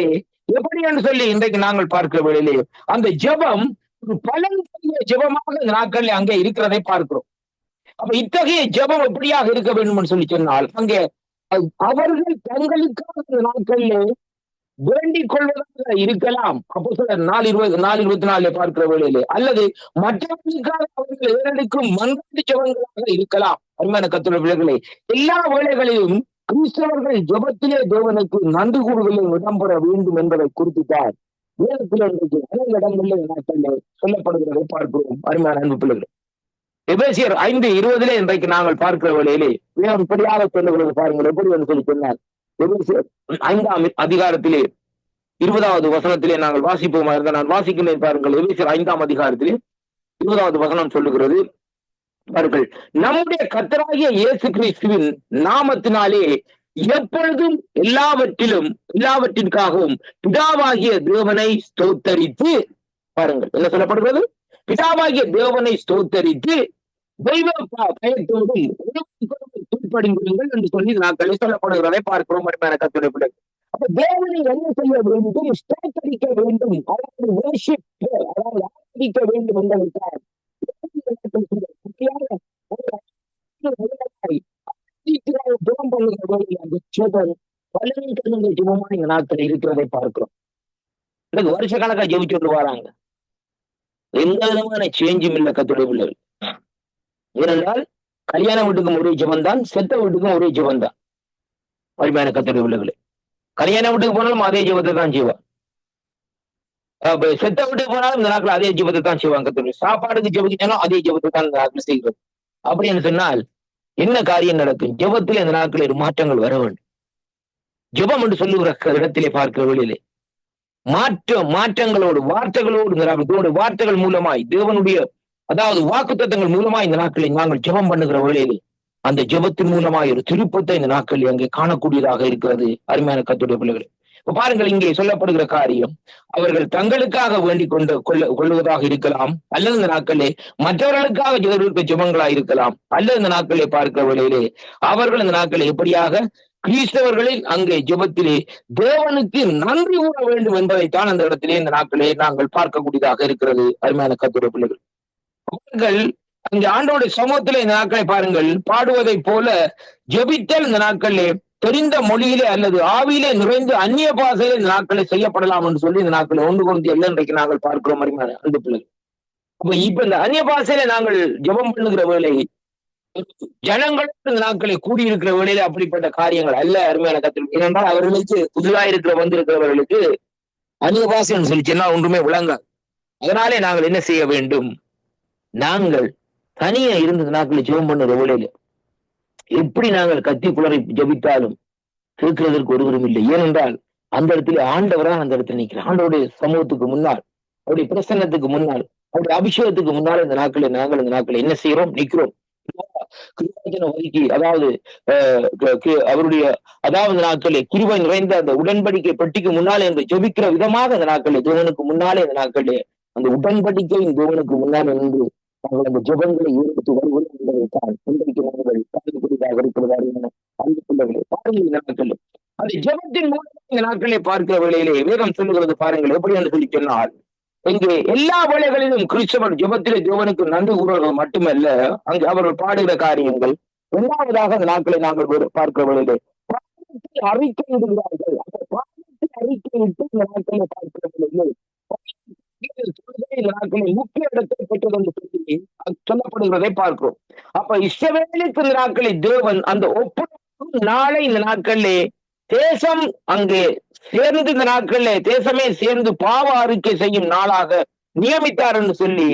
எப்படி என்று சொல்லி இன்றைக்கு நாங்கள் பார்க்கிற வேளையிலே அந்த ஜெபம் ஒரு பலன் ஜெபமாக இந்த நாட்களில் அங்கே இருக்கிறதை பார்க்கிறோம். அப்ப இத்தகைய ஜெபம் எப்படியாக இருக்க வேண்டும் சொல்லி சொன்னால், அங்கே அவர்கள் தங்களுக்காக நாட்களிலே வேண்டிக் கொள்வதாக இருக்கலாம். அப்போ சில 4:24 பார்க்கிற வேளையிலே, அல்லது மற்றவர்களுக்காக அவர்கள் ஏறெடுக்கும் மன்றாட்டு ஜெபங்களாக இருக்கலாம். அருமையான கர்த்தருடைய பிள்ளைகளே, எல்லா வேளைகளிலும் கிறிஸ்தவர்கள் ஜெபத்திலே தேவனுக்கு நன்றி கூறுகளில் இடம்பெற வேண்டும் என்பதை குறிப்பிட்டார். வேதத்தில் அனைத்து இடங்களில் நாட்களில் சொல்லப்படுகிறதை பார்க்கிறோம். அருமையான அன்பு பிள்ளைகளே, எபேசியர் 5:20 இன்றைக்கு நாங்கள் பார்க்கிற வேளையிலே வேதம் இப்படியாக சொல்லுகிறது பாருங்கள். எப்படி என்று சொல்லி சொன்னார், எபேசியர் 5ஆம் அதிகாரத்திலே 20வது வசனத்திலே நாங்கள் வாசிப்போமா இருந்தால் நான் வாசிக்கிறேன் பாருங்கள். எபேசியர் 5ஆம் அதிகாரத்திலே 20வது வசனம் சொல்லுகிறது பாருங்கள், நம்முடைய கர்த்தராகிய இயேசு கிறிஸ்துவின் நாமத்தினாலே எப்பொழுதும் எல்லாவற்றிற்காகவும் பிதாவாகிய தேவனை ஸ்தோத்தரித்து, பாருங்கள் என்ன சொல்லப்படுகிறது, பிதாவாகிய தேவனை ஸ்தோத்தரித்து தெய்வ பயத்தோடும் கீழ்ப்படிந்திருங்கள் என்று சொல்லி நாட்களை சொல்லப்படுகிறதை பார்க்கிறோம். அருமையான கர்த்தருடைய பிள்ளைகள், அப்ப தேவனை என்ன செய்ய வேண்டும்? ஸ்தோத்தரிக்க வேண்டும், அதாவது worship, அதாவது ஆராதிக்க வேண்டும் என்பதற்காக ஜெபம் பண்ணுகிற அந்த ஜெபம் பலன் தகுந்த ஜெபமா இந்த நாட்கள் இருக்கிறதை பார்க்கிறோம். எனக்கு வருஷ கணக்கா ஜெபிச்சுட்டு வராங்க, எந்த விதமான சேஞ்சும் இல்லை கர்த்தருடைய பிள்ளைகள். ஏனென்றால் கல்யாண வீட்டுக்கும் ஒரே ஜெபம் தான், செத்த வீட்டுக்கும் ஒரே ஜெபம் தான். அருமையான கர்த்தருடைய பிள்ளைகளே, கல்யாண வீட்டுக்கு போனாலும் அதே ஜெபத்தை தான் செய்வான், செத்த வீட்டுக்கு போனாலும் இந்த நாட்கள் அதே ஜெபத்தை தான் செய்வாங்க. கர்த்தருடைய சாப்பாடுக்கு ஜெபிச்சாலும் அதே ஜெபத்தை தான் இந்த நாட்கள் செய்கிறோம். அப்படின்னு சொன்னால் என்ன காரியம் நடக்கும்? ஜெபத்திலே இந்த நாட்களில் மாற்றங்கள் வர வேண்டும். ஜெபம் என்று சொல்லுகிற இடத்திலே பார்க்கிற வழியிலே மாற்றங்களோடு வார்த்தைகள் மூலமாய் தேவனுடைய அதாவது வாக்குத்தத்தங்கள் மூலமாய் இந்த நாட்களில் நாங்கள் ஜெபம் பண்ணுகிற வேளையிலே அந்த ஜெபத்தின் மூலமாய் ஒரு திருப்பத்தை இந்த நாட்களில் அங்கே காணக்கூடியதாக இருக்கிறது. அருமையான கர்த்தருடைய பிள்ளைகளே, இப்ப பாருங்கள், இங்கே சொல்லப்படுகிற காரியம் அவர்கள் தங்களுக்காக வேண்டிக் கொள்வதாக இருக்கலாம், அல்லது இந்த நாட்களே மற்றவர்களுக்காக ஜெபங்களா இருக்கலாம், அல்லது இந்த நாட்களை பார்க்கிற வேளையிலே அவர்கள் இந்த நாட்களை எப்படியாக கிறிஸ்தவர்களில் அங்கே ஜெபத்திலே தேவனுக்கு நன்றி கூற வேண்டும் என்பதைத்தான் அந்த இடத்திலே இந்த நாட்களே நாங்கள் பார்க்கக்கூடியதாக இருக்கிறது. அருமையான கர்த்தருடைய பிள்ளைகள், அவர்கள் அங்கே ஆண்டவருடைய சமூகத்திலே இந்த நாட்களை பாருங்கள் பாடுவதை போல ஜெபித்தல் இந்த நாட்களிலே தெரிந்த மொழியிலே அல்லது ஆவியிலே நிறைந்து அந்நிய பாசையிலே இந்த நாட்களை செய்யப்படலாம் என்று சொல்லி இந்த நாட்களை 1 கொரிந்தியர் 7 இன்றைக்கு நாங்கள் பார்க்கிறோம். அருமையான அன்பு பிள்ளைகள், அப்ப இப்ப இந்த அந்நிய பாஷையில நாங்கள் ஜெபம் பண்ணுகிற வேளை ஜனங்களோட இந்த நாட்களை கூடியிருக்கிற வேளையில அப்படிப்பட்ட காரியங்கள் அல்ல அருமையான கத்திரிக்கை. ஏனென்றால் அவர்களுக்கு புதிதாக வந்திருக்கிறவர்களுக்கு அந்நிய பாஷைன்னு சொல்லி சொன்னா ஒன்றுமே விளங்காது. அதனாலே நாங்கள் என்ன செய்ய வேண்டும்? நாங்கள் தனியா இருந்த நாட்களை ஜெபம் பண்ணுற வேளையில எப்படி நாங்கள் கத்தி குளறி ஜபித்தாலும் கேட்கிறதற்கு ஒருவரும் இல்லை. ஏனென்றால் அந்த இடத்துல ஆண்டவர் தான் அந்த இடத்துல நிற்கிறார். ஆண்டவருடைய சமூகத்துக்கு முன்னால், அவருடைய பிரசன்னத்துக்கு முன்னால், அவருடைய அபிஷேகத்துக்கு முன்னால் இந்த நாங்கள் இந்த நாட்களை என்ன செய்யறோம்? நிற்கிறோம். அதாவது அவருடைய நாட்களே கிருபை நிறைந்த அந்த உடன்படிக்கை பெட்டிக்கு முன்னாலே என்று ஜெபிக்கிற விதமாக அந்த நாட்களே தேவனுக்கு முன்னாலே இந்த நாட்களே அந்த உடன்படிக்கையின் தேவனுக்கு முன்னாலே நின்று நாங்கள் அந்த ஜெபங்களை ஏற்படுத்தி வருவது என்பதைத்தான் இன்றைக்கு நாங்கள் பார்க்கக்கூடியதாக இருக்கிறதான அன்பு பிள்ளைகளை பாருங்கள். இந்த நாட்கள் அந்த ஜெபத்தின் மூலம் இந்த நாட்களை பார்க்கிற வேளையிலே வேதம் சொல்லுகிறது பாருங்கள். எப்படி என்று சொல்லி சொன்னால், இங்கே எல்லா வேளைகளிலும் கிறிஸ்தவர் ஜெபத்திலே தேவனுக்கு நன்றி கூறுவது மட்டுமல்ல, அங்கு அவர்கள் பாடுகிற காரியங்கள் இரண்டாவதாக அந்த நாட்களை நாங்கள் பார்க்கிற வேளையிலே அறிக்கையிடுகிறார்கள். அந்த பாவத்தை அறிக்கையிட்டு இந்த நாட்களை பார்க்கிற வேளையிலே இந்த நாட்களில் முக்கிய இடத்தை பெற்றது என்று சொல்லி சொல்லப்படுகிறதை பார்க்கிறோம். அப்ப இஸ்ரவேலுக்கு இந்த நாட்களில் தேவன் அந்த ஒப்புரவு நாளை இந்த நாட்களிலே தேசம் அங்கே சேர்ந்து இந்த நாட்களிலே தேசமே சேர்ந்து பாவ அறிக்கை செய்யும் நாளாக நியமித்தார் என்று சொல்லி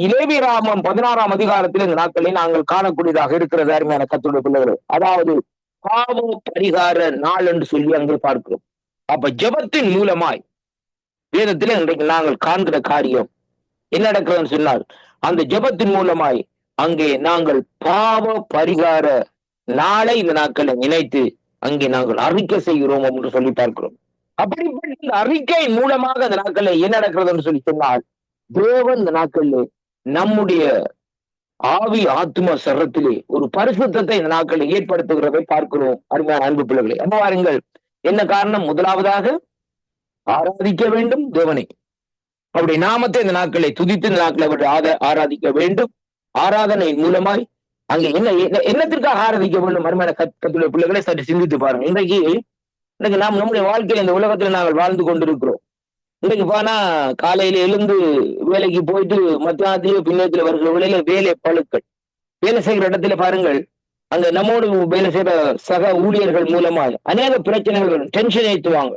இலேவியராகமம் 16ஆம் அதிகாரத்தில் இந்த நாட்களை நாங்கள் காணக்கூடியதாக இருக்கிறது அருமையான கர்த்தருடைய பிள்ளைகள். அதாவது பாவ பரிகார நாள் என்று சொல்லி அங்கே பார்க்கிறோம். அப்ப ஜெபத்தின் மூலமாய் வேதத்தில் இன்றைக்கு நாங்கள் காண்கிற காரியம் என்ன நடக்கிறதுன்னு சொன்னால், அந்த ஜெபத்தின் மூலமாய் அங்கே நாங்கள் பாவ பரிகார நாளை இந்த நாட்களை நினைத்து அங்கே நாங்கள் அறிக்கை செய்கிறோம் என்று சொல்லி பார்க்கிறோம். அப்படிப்பட்ட இந்த அறிக்கையின் மூலமாக அந்த நாட்களில் என்ன நடக்கிறதுன்னு சொல்லி சொன்னால், தேவன் இந்த நாட்களில் நம்முடைய ஆவி ஆத்ம சரத்திலே ஒரு பரிசுத்தத்தை இந்த நாட்களில் ஏற்படுத்துகிறதை பார்க்கிறோம் அருமையான அன்பு பிள்ளைகளை. அப்ப பாருங்கள், என்ன காரணம்? முதலாவதாக ஆராதிக்க வேண்டும் தேவனை, அவருடைய நாமத்தை இந்த நாட்களை துதித்து இந்த நாட்களை அவருடைய ஆராதிக்க வேண்டும். ஆராதனையின் மூலமாய் அங்கே என்னத்திற்காக ஆராதிக்க வேண்டும்? அருமையான கர்த்தருடைய பிள்ளைகளை சற்று சிந்தித்து பாருங்க. இன்றைக்கு நாம் நம்முடைய வாழ்க்கையில் இந்த உலகத்துல நாங்கள் வாழ்ந்து கொண்டிருக்கிறோம். இன்றைக்கு போனா காலையில எழுந்து வேலைக்கு போயிட்டு மத்தியானத்திலேயே பின்னத்துல வருகிற வேலையில வேலை பழுக்கள், வேலை செய்கிற இடத்துல பாருங்கள், அங்க நம்மோடு வேலை செய்யற சக ஊழியர்கள் மூலமாக அநேக பிரச்சனைகள், டென்ஷன் ஏற்றுவாங்க.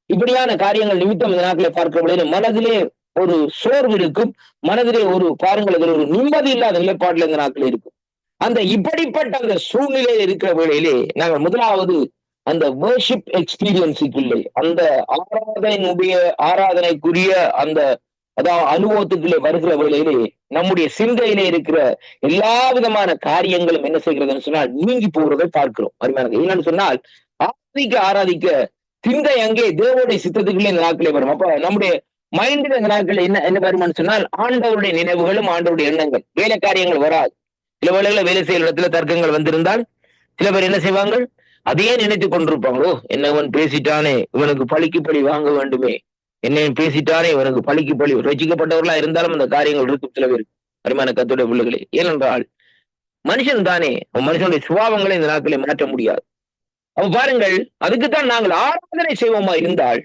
இப்படியான காரியங்கள் நிமித்தம் இந்த நாட்களை பார்க்கிற வேளையில மனதிலே ஒரு சோர்வு இருக்கும், மனதிலே ஒரு பாருங்கள் ஒரு நிம்மதி இல்லாத நிலைப்பாடுல இந்த நாட்கள் இருக்கும். அந்த இப்படிப்பட்ட அந்த சூழ்நிலையில் இருக்கிற வேளையிலே நாங்கள் முதலாவது அந்த வர்ஷிப் எக்ஸ்பீரியன்ஸுக்கு இல்லை, அந்த ஆராதனைக்குரிய அந்த அதாவது அனுபவத்துக்குள்ளே வருகிற வேளையிலே நம்முடைய சிந்தையிலே இருக்கிற எல்லா விதமான காரியங்களும் என்ன செய்கிறதுன்னு சொன்னால் நீங்கி போகிறதை பார்க்கிறோம். அருமையானது என்னன்னு சொன்னால், ஆராதிக்க சிந்தை அங்கே தேவனுடைய சித்தத்துக்குள்ளே இந்த நாட்களே வரும். அப்ப நம்முடைய மைண்டில் இந்த நாட்கள் என்ன வருமானு சொன்னால் ஆண்டவருடைய நினைவுகளும் ஆண்டவருடைய எண்ணங்கள், வேலை காரியங்கள் வராது. சில வேளைகளை வேலை செய்யற இடத்துல தர்க்கங்கள் வந்திருந்தால் சில பேர் என்ன செய்வாங்க? அதையே நினைத்து கொண்டிருப்பாங்களோ, என்னவன் பேசிட்டானே இவனுக்கு பழிக்கு பழி வாங்க வேண்டுமே, என்னையும் பேசிட்டானே இவனுக்கு பழிக்கு பழி. ரசிக்கப்பட்டவர்களா இருந்தாலும் அந்த காரியங்கள் இருக்கும் சில பேருக்கு அருமையான கர்த்தருடைய பிள்ளைகளே. ஏனென்றால் மனுஷன் தானே, மனுஷனுடைய சுபாவங்களை இந்த நாட்களை மாற்ற முடியாது. அப்ப பாருங்கள், அதுக்குத்தான் நாங்கள் ஆராதனை செய்வோமா இருந்தால்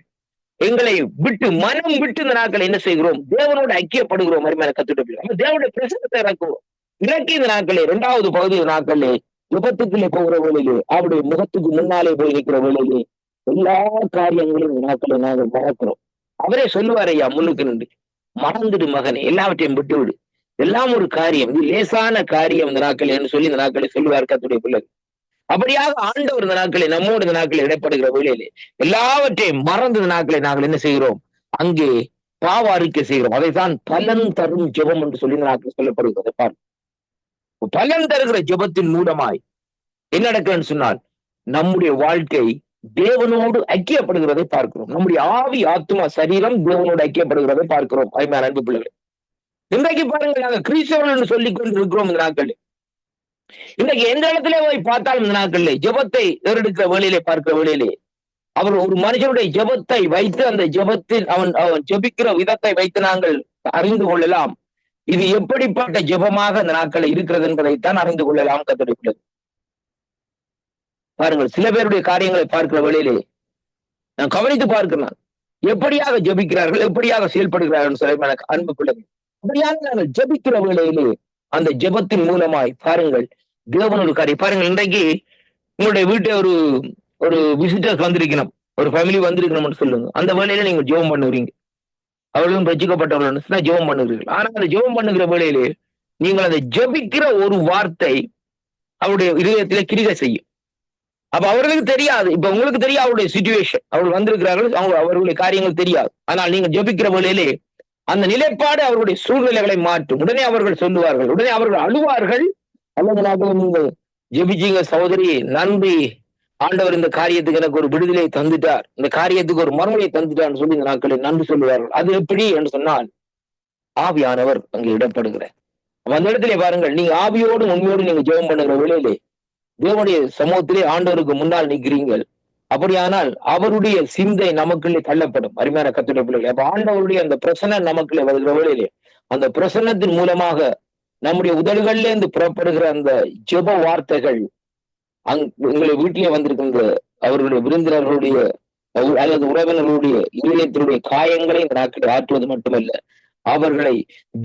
எங்களை விட்டு மனம் விட்டு இந்த நாட்களை என்ன செய்கிறோம்? தேவனோட ஐக்கியப்படுகிறோம் அருமையான கர்த்தருடைய பிள்ளைகள். தேவனுடைய பிரசன்னத்தை இறக்கி இந்த நாட்களே 2வது பகுதி நாட்களே விபத்துக்குள்ளே போகிற வேளையிலே அவருடைய முகத்துக்கு முன்னாலே போய் நிற்கிற வேளையிலே எல்லா காரியங்களும் இந்த நாட்களை நாங்கள் மறக்கிறோம். அவரே சொல்லுவார், ஐயா முன்னுக்கு நின்று, மறந்துடு மகனே, எல்லாவற்றையும் விட்டு விடு, எல்லாம் ஒரு காரியம், இது லேசான காரியம் இந்த நாட்கள் என்று சொல்லி இந்த நாட்களை சொல்லுவார் கர்த்தருடைய பிள்ளைகள். அப்படியாக ஆண்டவர் இந்த நாட்களை நம்மோடு இந்த நாட்களை இடைப்படுகிற வேளையிலே எல்லாவற்றையும் மறந்து இந்த நாட்களை நாங்கள் என்ன செய்கிறோம்? அங்கே பாவ அறிக்கை செய்கிறோம். அதைத்தான் பலன் தரும் ஜெபம் என்று சொல்லி இந்த நாட்கள் சொல்லப்படுகிறது. பாருங்க, பலன் தருகிற ஜெபத்தின் மூலமாய் என்ன நடக்குன்னு சொன்னால் நம்முடைய வாழ்க்கை தேவனோடு ஐக்கியப்படுகிறதை பார்க்கிறோம். நம்முடைய ஆவி ஆத்மா சரீரம் தேவனோடு ஐக்கியப்படுகிறதை பார்க்கிறோம். அருமையான அன்பு பிள்ளைகளை, இன்றைக்கு பாருங்கள், நாங்கள் கிறிஸ்தவர்கள் என்று சொல்லிக் கொண்டிருக்கிறோம். இந்த நாட்கள் இன்றைக்கு எந்த இடத்துல போய் பார்த்தாலும் இந்த நாட்களிலே ஜெபத்தை ஏறெடுக்கிற வேளையிலே பார்க்கிற வேளையிலே அவர் ஒரு மனுஷனுடைய ஜெபத்தை வைத்து அந்த ஜெபத்தில் அவன் ஜெபிக்கிற விதத்தை வைத்து நாங்கள் அறிந்து கொள்ளலாம் இது எப்படிப்பட்ட ஜெபமாக அந்த நாட்கள் இருக்கிறது என்பதைத்தான் அறிந்து கொள்ளலாம். கர்த்தருடைய பாருங்கள், சில பேருடைய காரியங்களை பார்க்கிற வேளையிலே நான் கவனித்து பார்க்கிறேன், எப்படியாக ஜெபிக்கிறார்கள், எப்படியாக செயல்படுகிறார்கள். அன்பு பிள்ளைகள், அப்படியான நாங்கள் ஜெபிக்கிற வேளையிலே அந்த ஜெபத்தின் மூலமாய் பாருங்கள் தேவன் ஒரு காரியம் பாருங்கள். இன்றைக்கு உங்களுடைய வீட்டை ஒரு ஒரு விசிட்டர்ஸ் வந்திருக்கணும், ஒரு ஃபேமிலி வந்திருக்கணும்னு சொல்லுங்க. அந்த வேளையில நீங்க ஜெபம் பண்ணுவீங்க. அவர்களும் ரட்சிக்கப்பட்டவர்கள் ஜெபம் பண்ணுகிறீர்கள். ஆனா அந்த ஜெபம் பண்ணுகிற வேளையிலே நீங்கள் அதை ஜெபிக்கிற ஒரு வார்த்தை அவருடைய இதயத்திலே கிரிகை செய்யும். அப்ப அவர்களுக்கு தெரியாது. இப்ப உங்களுக்கு தெரியும் அவருடைய சிச்சுவேஷன், அவர்கள் வந்திருக்கிறார்கள், அவர்களுடைய காரியங்கள் தெரியாது. ஆனால் நீங்க ஜெபிக்கிற வேளையிலே அந்த நிலைப்பாடு அவர்களுடைய சூழ்நிலைகளை மாற்றும். உடனே அவர்கள் சொல்லுவார்கள், உடனே அவர்கள் அழுவார்கள். அல்லது நீங்கள் ஜெபிச்சீங்க சகோதரி, நன்றி ஆண்டவர், இந்த காரியத்துக்கு எனக்கு ஒரு விடுதலை தந்துட்டார், இந்த காரியத்துக்கு ஒரு மறுமொழியை தந்துட்டார்னு சொல்லி இந்த நாட்களை நன்றி சொல்லுவார்கள். அது எப்படி என்று சொன்னால் ஆவியானவர் அங்கே இடப்படுகிறார். அந்த இடத்திலே பாருங்கள், நீங்க ஆவியோடு உண்மையோடு நீங்க ஜெபம் பண்ணுகிற வேளையிலே தேவனுடைய சமூகத்திலே ஆண்டவருக்கு முன்னால் நிற்கிறீர்கள். அப்படியானால் அவருடைய சிந்தை நமக்குள்ளே தள்ளப்படும். அருமையான கர்த்தருடைய பிள்ளைகளே, அப்ப ஆண்டவருடைய அந்த பிரசன்னம் நமக்குள்ளே வருகிற வேளையிலே அந்த பிரசன்னத்தின் மூலமாக நம்முடைய உதடுகள்ல இருந்து புறப்படுகிற அந்த ஜெப வார்த்தைகள் உங்களுடைய வீட்டிலே வந்திருக்கின்ற அவர்களுடைய விருந்தினர்களுடைய அல்லது உறவினர்களுடைய இதயத்தினுடைய காயங்களை இந்த நாட்களை ஆற்றுவது மட்டுமல்ல, அவர்களை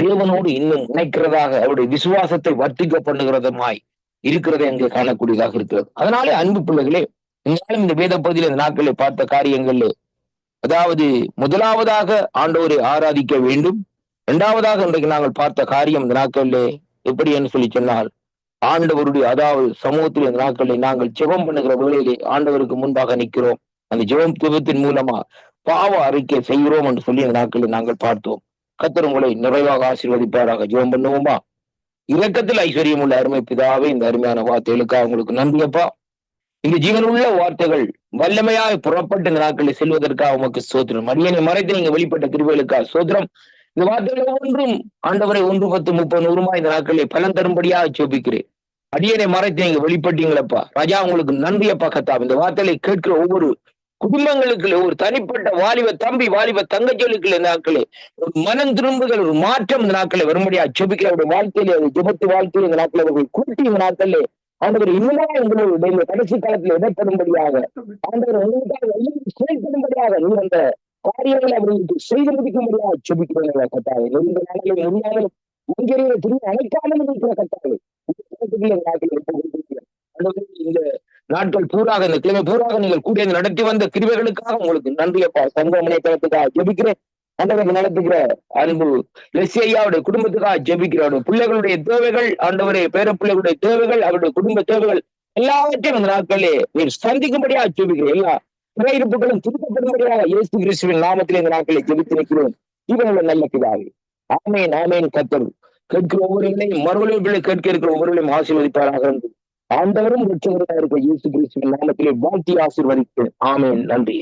தேவனோடு இன்னும் இணைக்கிறதாக அவருடைய விசுவாசத்தை வர்த்திக்க பண்ணுகிறதுமாய் இருக்கிறதை அங்கே காணக்கூடியதாக இருக்கிறது. அதனாலே அன்பு பிள்ளைகளே, இருந்தாலும் இந்த வேத பகுதியில் இந்த நாட்களை பார்த்த காரியங்கள்ல, அதாவது முதலாவதாக ஆண்டவரை ஆராதிக்க வேண்டும். இரண்டாவதாக இன்றைக்கு நாங்கள் பார்த்த காரியம் இந்த நாட்களிலே எப்படி என்று சொல்லி சொன்னால், ஆண்டவருடைய அதாவது சமூகத்தில் இந்த நாட்களில் நாங்கள் ஜெபம் பண்ணுகிற வேளையிலே ஆண்டவருக்கு முன்பாக நிற்கிறோம். அந்த ஜெபத்தின் மூலமா பாவ அறிக்கை செய்கிறோம் என்று சொல்லி இந்த நாட்களில் நாங்கள் பார்த்தோம். கர்த்தர் உங்களை நிறைவாக ஆசீர்வதிப்பாராக. ஜெபம் பண்ணுவோமா? இரக்கத்தில் ஐஸ்வர்யம் உள்ள அருமை பிதாவே, இந்த அருமையான வார்த்தைகளுக்காக உங்களுக்கு நன்றியப்பா. இந்த ஜீவனுள்ள வார்த்தைகள் வல்லமையாய் புறப்பட்ட இந்த நாட்களில் செல்வதற்காக உமக்கு சோத்திரம். அடியனை மறைத்து நீங்க வெளிப்பட்ட கிருபைகளுக்காக சோத்திரம். இந்த வார்த்தைகள் ஒவ்வொன்றும் ஆண்டவரை 1, 10, 30, 100 இந்த நாட்களில் பலன் தரும்படியாக ஜெபிக்கிறேன். அடியனை மறைத்து நீங்க வெளிப்பட்டீங்களப்பா ராஜா, உங்களுக்கு நன்றியப்பா கர்த்தாவே. இந்த வார்த்தைகளை கேட்கிற ஒவ்வொரு குடும்பங்களுக்கு, ஒரு தனிப்பட்ட வாலிப தம்பி வாலிப தங்கச்சிகளுக்கு இந்த நாட்களே ஒரு மனம் திரும்புதல், ஒரு மாற்றம் இந்த நாட்களை வரும்படியா ஜெபிக்கிற அவருடைய வாழ்க்கையிலே, ஜெபத்து வாழ்க்கையில் இந்த நாட்களை அவர்கள் கூட்டி இந்த நாட்களிலே ஆண்டவர் இன்னுமா உங்களுடைய இந்த கடைசி காலத்தில் இடப்படும்படியாக ஆண்டவர் உங்களுக்காக செயல்படும்படியாக நீங்க அந்த காரியங்களை அவர்களுக்கு செய்து முடிக்கும்படியாக ஜெபிக்கிறீங்களா கட்டாவே. இந்த நாட்களில் முடியாமல் மஞ்சரியை திரும்பி அழைக்காமல் இருக்கிற கட்டாவே இந்த நாட்கள் பூராக, இந்த கிழமை பூராக நீங்கள் கூடிய நடத்தி வந்த கிருபைகளுக்காக உங்களுக்கு நன்றியப்பா. சங்க முனைத்தளத்துக்காக ஜெபிக்கிறேன். ஆண்டவரை நடத்துகிற அன்பு லெசியாவுடைய குடும்பத்துக்காக ஜெபிக்கிற அவருடைய பிள்ளைகளுடைய தேவைகள், ஆண்டவரே பேர பிள்ளைகளுடைய தேவைகள், அவருடைய குடும்ப தேவைகள் எல்லாவற்றையும் இந்த நாட்களே நீர் சந்திக்கும்படியாக ஜெபிக்கிறேன். எல்லா சிறையிருப்புகளும் திருத்தப்படும்படியாக இயேசு கிறிஸ்துவின் நாமத்திலே இந்த நாட்களை ஜெபித்து நிற்கிறோம். இவனுள்ள நல்ல பிதாவே. ஆமேன் ஆமேன். கர்த்தர் கேட்கிற ஒவ்வொருவரையும் மறுபடியும் கேட்க இருக்கிற ஒவ்வொருவரையும் ஆசீர்வதிப்பாராக இருந்து ஆண்டவரும் ரட்சகராக இருக்கிற இயேசு கிறிஸ்துவின் நாமத்திலே வாழ்த்தி ஆசீர்வதிக்கிறேன். ஆமேன். நன்றி.